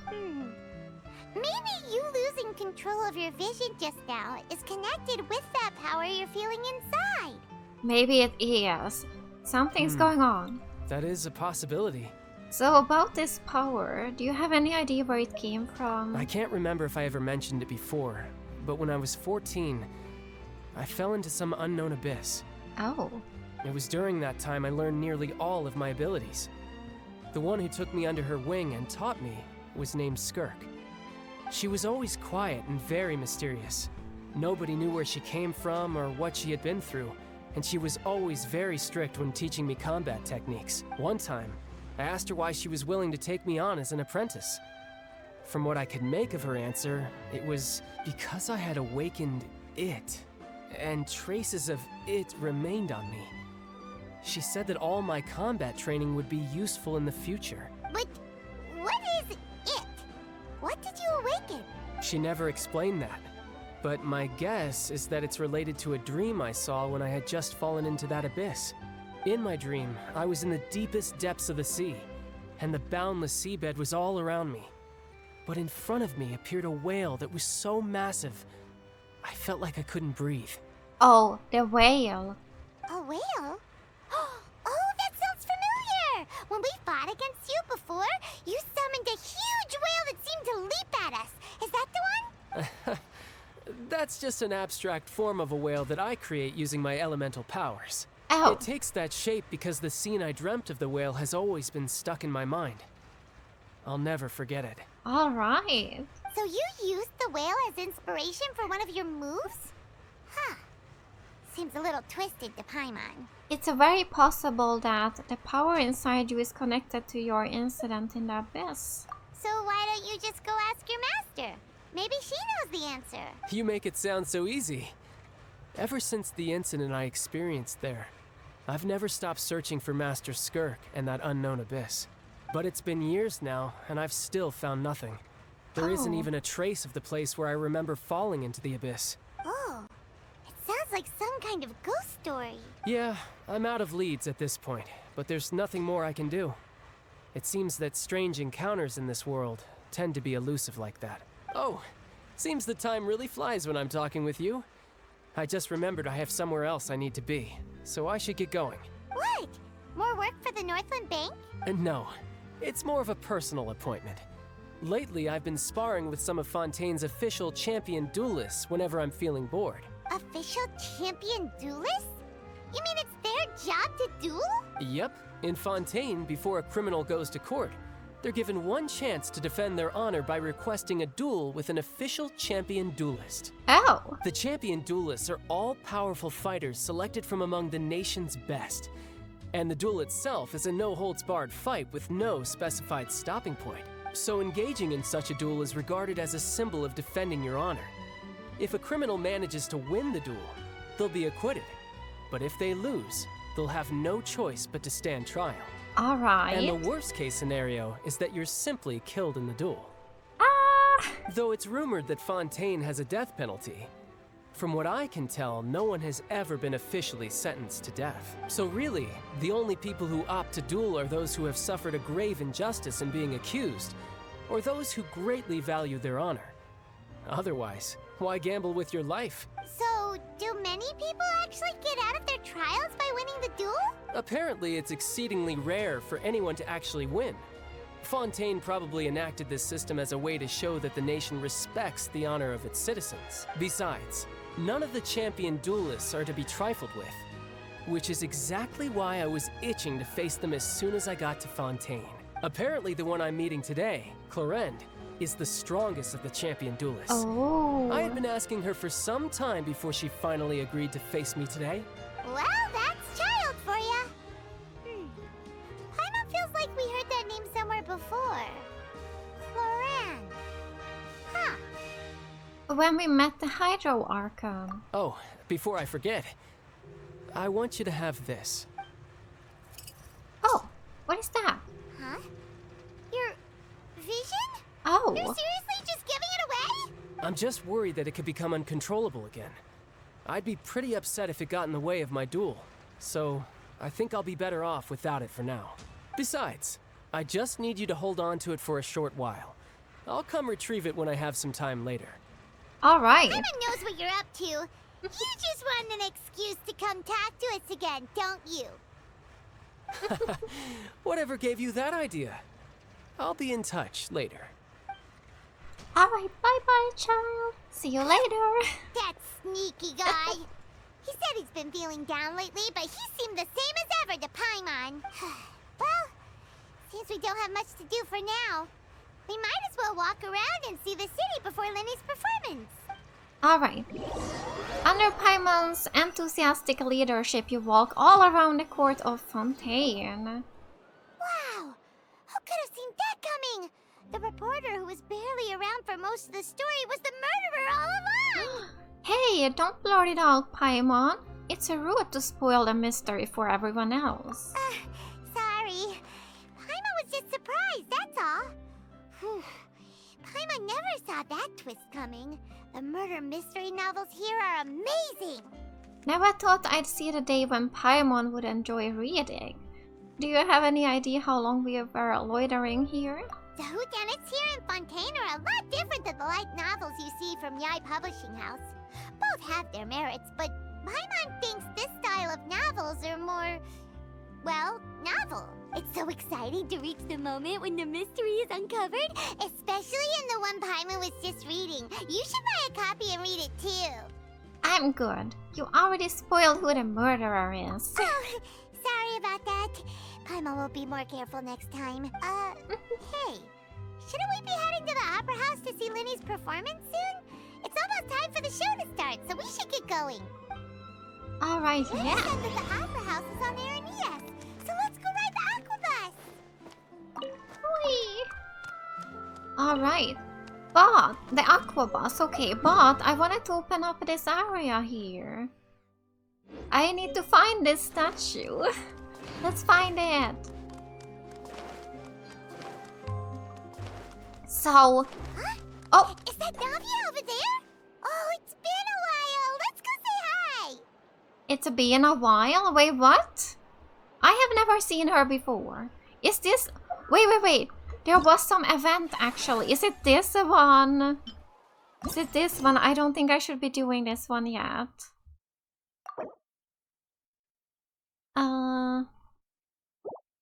Maybe you losing control of your vision just now is connected with that power you're feeling inside. Maybe it is. Something's going on. That is a possibility. So about this power, do you have any idea where it came from? I can't remember if I ever mentioned it before, but when I was 14, I fell into some unknown abyss. Oh. It was during that time I learned nearly all of my abilities. The one who took me under her wing and taught me was named Skirk. She was always quiet and very mysterious. Nobody knew where she came from or what she had been through, and she was always very strict when teaching me combat techniques. One time, I asked her why she was willing to take me on as an apprentice. From what I could make of her answer, it was because I had awakened it, and traces of it remained on me. She said that all my combat training would be useful in the future. But what is it? What did you awaken? She never explained that, but my guess is that it's related to a dream I saw when I had just fallen into that abyss. In my dream, I was in the deepest depths of the sea, and the boundless seabed was all around me. But in front of me appeared a whale that was so massive, I felt like I couldn't breathe. Oh, the whale. A whale? Oh, that sounds familiar! When we fought against you before, you summoned a huge whale that seemed to leap at us. Is that the one? That's just an abstract form of a whale that I create using my elemental powers. Oh. It takes that shape because the scene I dreamt of the whale has always been stuck in my mind. I'll never forget it. Alright. So you used the whale as inspiration for one of your moves? Huh. Seems a little twisted to Paimon. It's very possible that the power inside you is connected to your incident in the abyss. So why don't you just go ask your master? Maybe she knows the answer. You make it sound so easy. Ever since the incident I experienced there, I've never stopped searching for Master Skirk and that unknown abyss. But it's been years now, and I've still found nothing. There isn't even a trace of the place where I remember falling into the abyss. Oh, it sounds like some kind of ghost story. Yeah, I'm out of leads at this point, but there's nothing more I can do. It seems that strange encounters in this world tend to be elusive like that. Oh, seems the time really flies when I'm talking with you. I just remembered I have somewhere else I need to be, so I should get going. What? More work for the Northland Bank? No, it's more of a personal appointment. Lately, I've been sparring with some of Fontaine's official champion duelists whenever I'm feeling bored. Official champion duelists? You mean it's their job to duel? Yep. In Fontaine, before a criminal goes to court, they're given one chance to defend their honor by requesting a duel with an official champion duelist. Oh. The champion duelists are all-powerful fighters selected from among the nation's best. And the duel itself is a no-holds-barred fight with no specified stopping point. So engaging in such a duel is regarded as a symbol of defending your honor. If a criminal manages to win the duel, they'll be acquitted. But if they lose, they'll have no choice but to stand trial. Alright. And the worst case scenario is that you're simply killed in the duel. Though it's rumored that Fontaine has a death penalty, from what I can tell, no one has ever been officially sentenced to death. So really, the only people who opt to duel are those who have suffered a grave injustice in being accused, or those who greatly value their honor. Otherwise, why gamble with your life? So, do many people actually get out of their trials by winning the duel? Apparently, it's exceedingly rare for anyone to actually win. Fontaine probably enacted this system as a way to show that the nation respects the honor of its citizens. Besides, none of the champion duelists are to be trifled with, which is exactly why I was itching to face them as soon as I got to Fontaine. Apparently, the one I'm meeting today, Clorinde, is the strongest of the champion duelists. Oh. I had been asking her for some time before she finally agreed to face me today. Well, that's Childe for ya. Paimon feels like we heard that name somewhere before. Clorinde. Huh. When we met the Hydro Archon. Oh, before I forget, I want you to have this. Oh, what is that? Huh? Your vision? Oh. You're seriously just giving it away? I'm just worried that it could become uncontrollable again. I'd be pretty upset if it got in the way of my duel, so I think I'll be better off without it for now. Besides, I just need you to hold on to it for a short while. I'll come retrieve it when I have some time later. Alright. Paimon knows what you're up to. You just want an excuse to come talk to us again, don't you? Whatever gave you that idea? I'll be in touch later. Alright, bye-bye, child. See you later. That sneaky guy. He said he's been feeling down lately, but he seemed the same as ever to Paimon. Well, since we don't have much to do for now, we might as well walk around and see the city before Lyney's performance. Alright. Under Paimon's enthusiastic leadership, you walk all around the court of Fontaine. Wow! Who could have seen that coming? The reporter who was barely around for most of the story was the murderer all along! Hey, don't blurt it out, Paimon. It's rude to spoil the mystery for everyone else. Sorry. Paimon was just surprised, that's all. Whew. Paimon never saw that twist coming. The murder mystery novels here are amazing! Never thought I'd see the day when Paimon would enjoy reading. Do you have any idea how long we were loitering here? The whodunits here in Fontaine are a lot different than the light novels you see from Yai Publishing House. Both have their merits, but Paimon thinks this style of novels are more, well, novel. It's so exciting to reach the moment when the mystery is uncovered, especially in the one Paimon was just reading. You should buy a copy and read it too. I'm good. You already spoiled who the murderer is. Oh, sorry about that. Paimon will be more careful next time. Hey, shouldn't we be heading to the Opera House to see Lyney's performance soon? It's almost time for the show to start, so we should get going. Alright, yeah. Lyney said that the Opera House is on Aranias, so let's go ride the Aquabus. Whee! Alright. But, the Aquabus, okay, but I wanted to open up this area here. I need to find this statue. Let's find it. So... Huh? Oh! Is that Navia over there? Oh, it's been a while. Let's go say hi. It's been a while? Wait, what? I have never seen her before. Is this... Wait. There was some event, actually. Is it this one? Is it this one? I don't think I should be doing this one yet.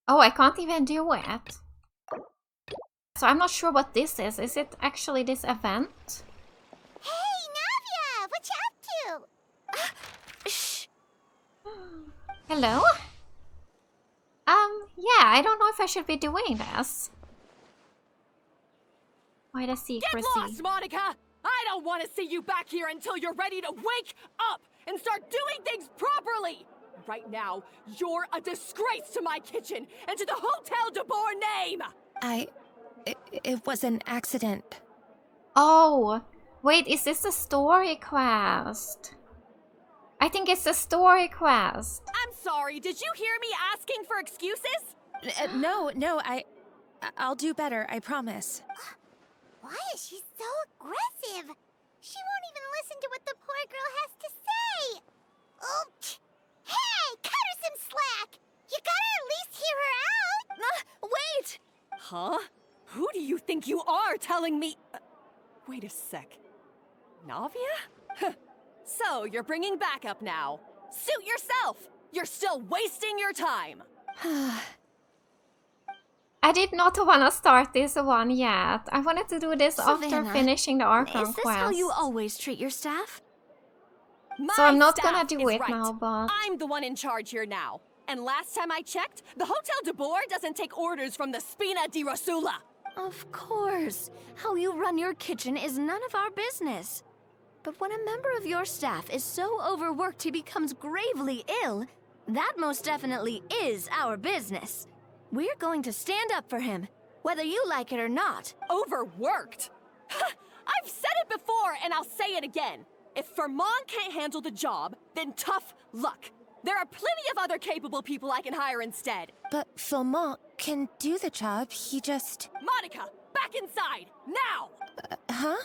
Oh, I can't even do it. So I'm not sure what this is. Is it actually this event? Hey, Navia! What you up to? Shh. Hello? Yeah, I don't know if I should be doing this. Why the secrecy? Get lost, Monica! I don't want to see you back here until you're ready to wake up and start doing things properly! Right now, you're a disgrace to my kitchen and to the Hotel de Boer name! It was an accident. Oh, wait, is this a story quest? I think it's a story quest. I'm sorry, did you hear me asking for excuses? No, I'll do better, I promise. Why is she so aggressive? She won't even listen to what the poor girl has to say. Oh, hey, cut her some slack. You gotta at least hear her out. Wait! Huh? Who do you think you are telling me? Wait a sec. Navia? So, you're bringing backup now. Suit yourself! You're still wasting your time! I did not want to start this one yet. I wanted to do this after Savannah, finishing the Archon Is this quest. how you always treat your staff? So I'm not staff gonna do is it right. now, but... I'm the one in charge here now. And last time I checked, the Hotel de Boer doesn't take orders from the Spina di Rosula. Of course. How you run your kitchen is none of our business. But when a member of your staff is so overworked he becomes gravely ill, that most definitely is our business. We're going to stand up for him, whether you like it or not. Overworked? I've said it before, and I'll say it again. If Freminet can't handle the job, then tough luck. There are plenty of other capable people I can hire instead. But Freminet can do the job, he just... Monica, back inside, now! Huh?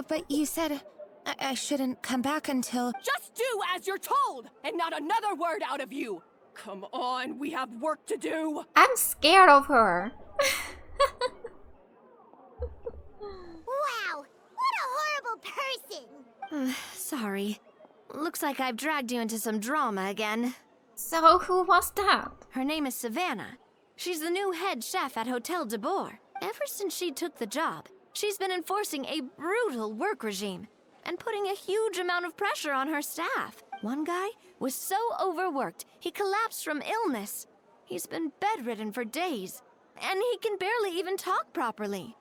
But you said I shouldn't come back until... Just do as you're told, and not another word out of you. Come on, we have work to do. I'm scared of her. Wow, what a horrible person. Sorry. Looks like I've dragged you into some drama again. So who was that? Her name is Savannah. She's the new head chef at Hotel de Boer. Ever since she took the job, she's been enforcing a brutal work regime and putting a huge amount of pressure on her staff. One guy was so overworked, he collapsed from illness. He's been bedridden for days, and he can barely even talk properly.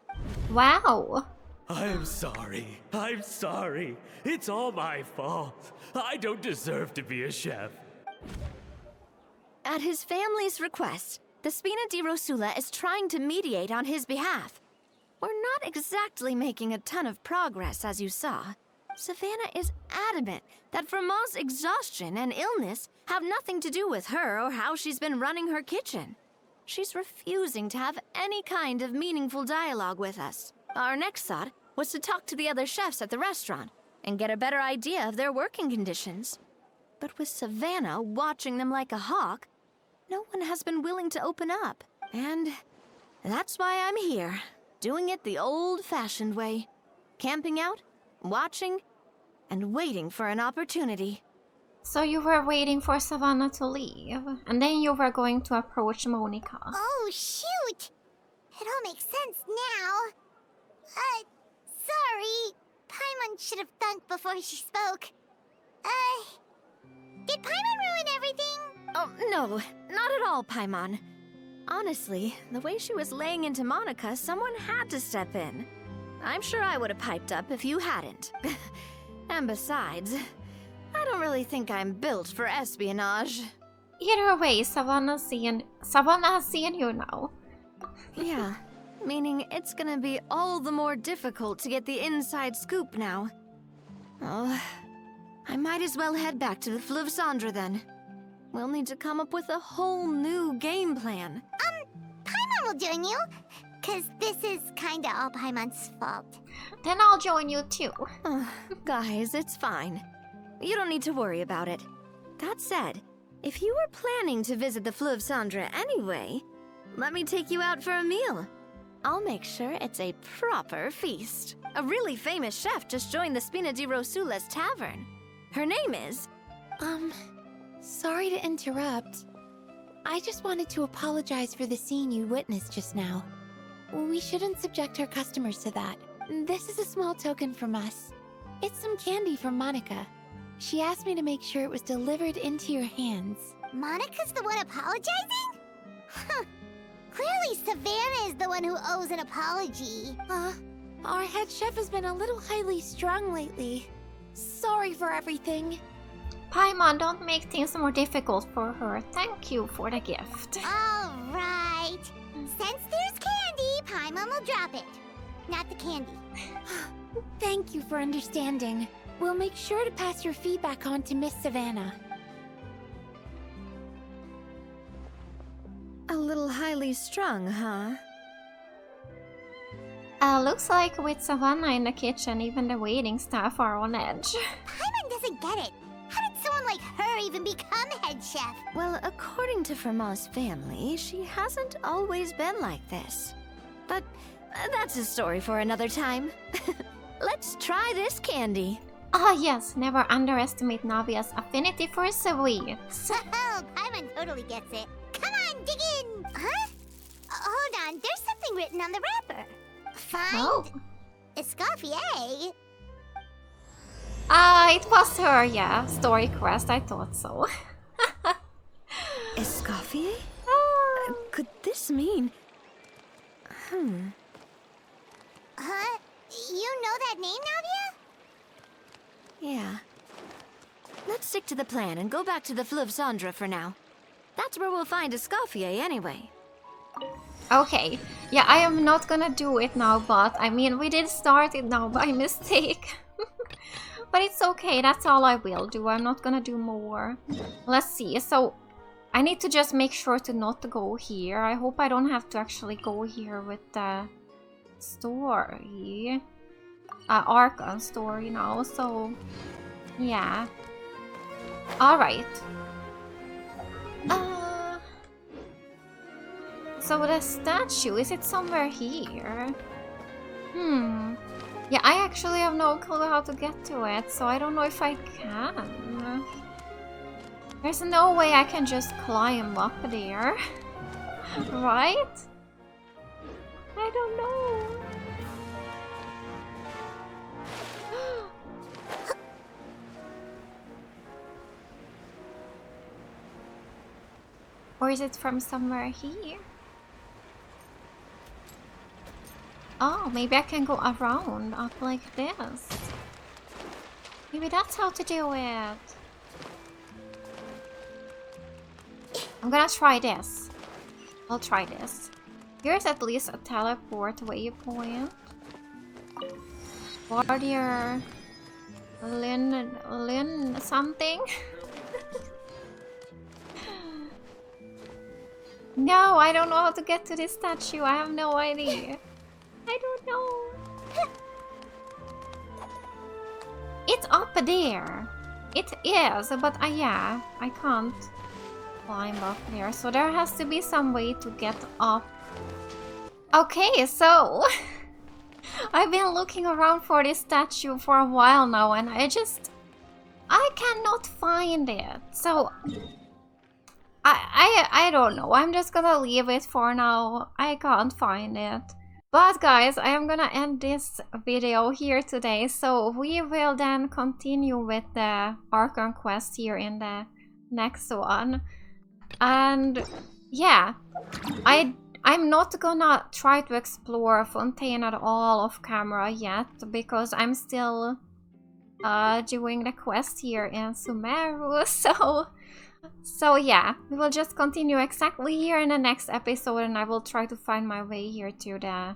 Wow. I'm sorry. I'm sorry. It's all my fault. I don't deserve to be a chef. At his family's request, the Spina di Rosula is trying to mediate on his behalf. We're not exactly making a ton of progress, as you saw. Savannah is adamant that Vermont's exhaustion and illness have nothing to do with her or how she's been running her kitchen. She's refusing to have any kind of meaningful dialogue with us. Our next thought was to talk to the other chefs at the restaurant and get a better idea of their working conditions. But with Savannah watching them like a hawk, no one has been willing to open up. And that's why I'm here, doing it the old-fashioned way. Camping out, watching, and waiting for an opportunity. So you were waiting for Savannah to leave, and then you were going to approach Monica. Oh, shoot! It all makes sense now. Sorry. Paimon should have thunk before she spoke. Did Paimon ruin everything? Oh, no, not at all, Paimon. Honestly, the way she was laying into Monica, someone had to step in. I'm sure I would have piped up if you hadn't. And besides, I don't really think I'm built for espionage. Either way, Savannah has seen you now. Yeah, meaning it's gonna be all the more difficult to get the inside scoop now. Oh, I might as well head back to the Fleuve Cendre then. We'll need to come up with a whole new game plan. Paimon will join you, 'cause this is kinda all Paimon's fault. Then I'll join you too. Guys, it's fine. You don't need to worry about it. That said, if you were planning to visit the Fleuve Cendre anyway, let me take you out for a meal. I'll make sure it's a proper feast. A really famous chef just joined the Spina di Rosula's tavern. Her name is... Sorry to interrupt. I just wanted to apologize for the scene you witnessed just now. We shouldn't subject our customers to that. This is a small token from us. It's some candy from Monica. She asked me to make sure it was delivered into your hands. Monica's the one apologizing? Huh. Clearly Savannah is the one who owes an apology. Our head chef has been a little highly strung lately. Sorry for everything. Paimon, don't make things more difficult for her. Thank you for the gift. Alright. Since there's candy, Paimon will drop it. Not the candy. Thank you for understanding. We'll make sure to pass your feedback on to Miss Savannah. A little highly strung, huh? Looks like with Savannah in the kitchen, even the waiting staff are on edge. Paimon doesn't get it. How did someone like her even become head chef? Well, according to Vermont's family, she hasn't always been like this. But that's a story for another time. Let's try this candy. Yes, never underestimate Navia's affinity for sweets. Oh, Paimon totally gets it. Come on, dig in! Huh? Hold on, there's something written on the wrapper. Find Escoffier. It was her, yeah. Story quest, I thought so. Escoffier? Could this mean... Huh? You know that name, Navia? Yeah. Let's stick to the plan and go back to the Fleuve Cendre for now. That's where we'll find Escoffier anyway. Okay, yeah, I am not gonna do it now, but I mean, we did start it now by mistake. But it's okay, that's all I will do. I'm not gonna do more. Let's see, so I need to just make sure to not go here. I hope I don't have to actually go here with the story. Archon story now, so yeah. Alright. So the statue, is it somewhere here? Yeah, I actually have no clue how to get to it, so I don't know if I can. There's no way I can just climb up there. Right? I don't know. Or is it from somewhere here? Oh, maybe I can go around up like this. Maybe that's how to do it. I'm gonna try this. I'll try this. Here's at least a teleport waypoint. Warrior Lynn something. No, I don't know how to get to this statue. I have no idea. I don't know. It's up there. It is, but yeah, I can't climb up there. So there has to be some way to get up. Okay, so I've been looking around for this statue for a while now, and I cannot find it. So I don't know. I'm just gonna leave it for now. I can't find it. But guys, I am gonna end this video here today. So we will then continue with the Archon quest here in the next one. And yeah, I'm not gonna try to explore Fontaine at all off camera yet, because I'm still doing the quest here in Sumeru. So yeah, we will just continue exactly here in the next episode, and I will try to find my way here to the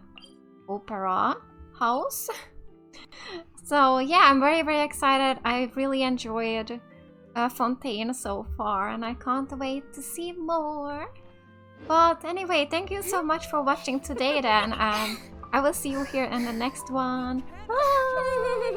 opera house. So yeah, I'm very, very excited. I really enjoyed Fontaine so far, and I can't wait to see more. But anyway, thank you so much for watching today then, and I will see you here in the next one. Bye!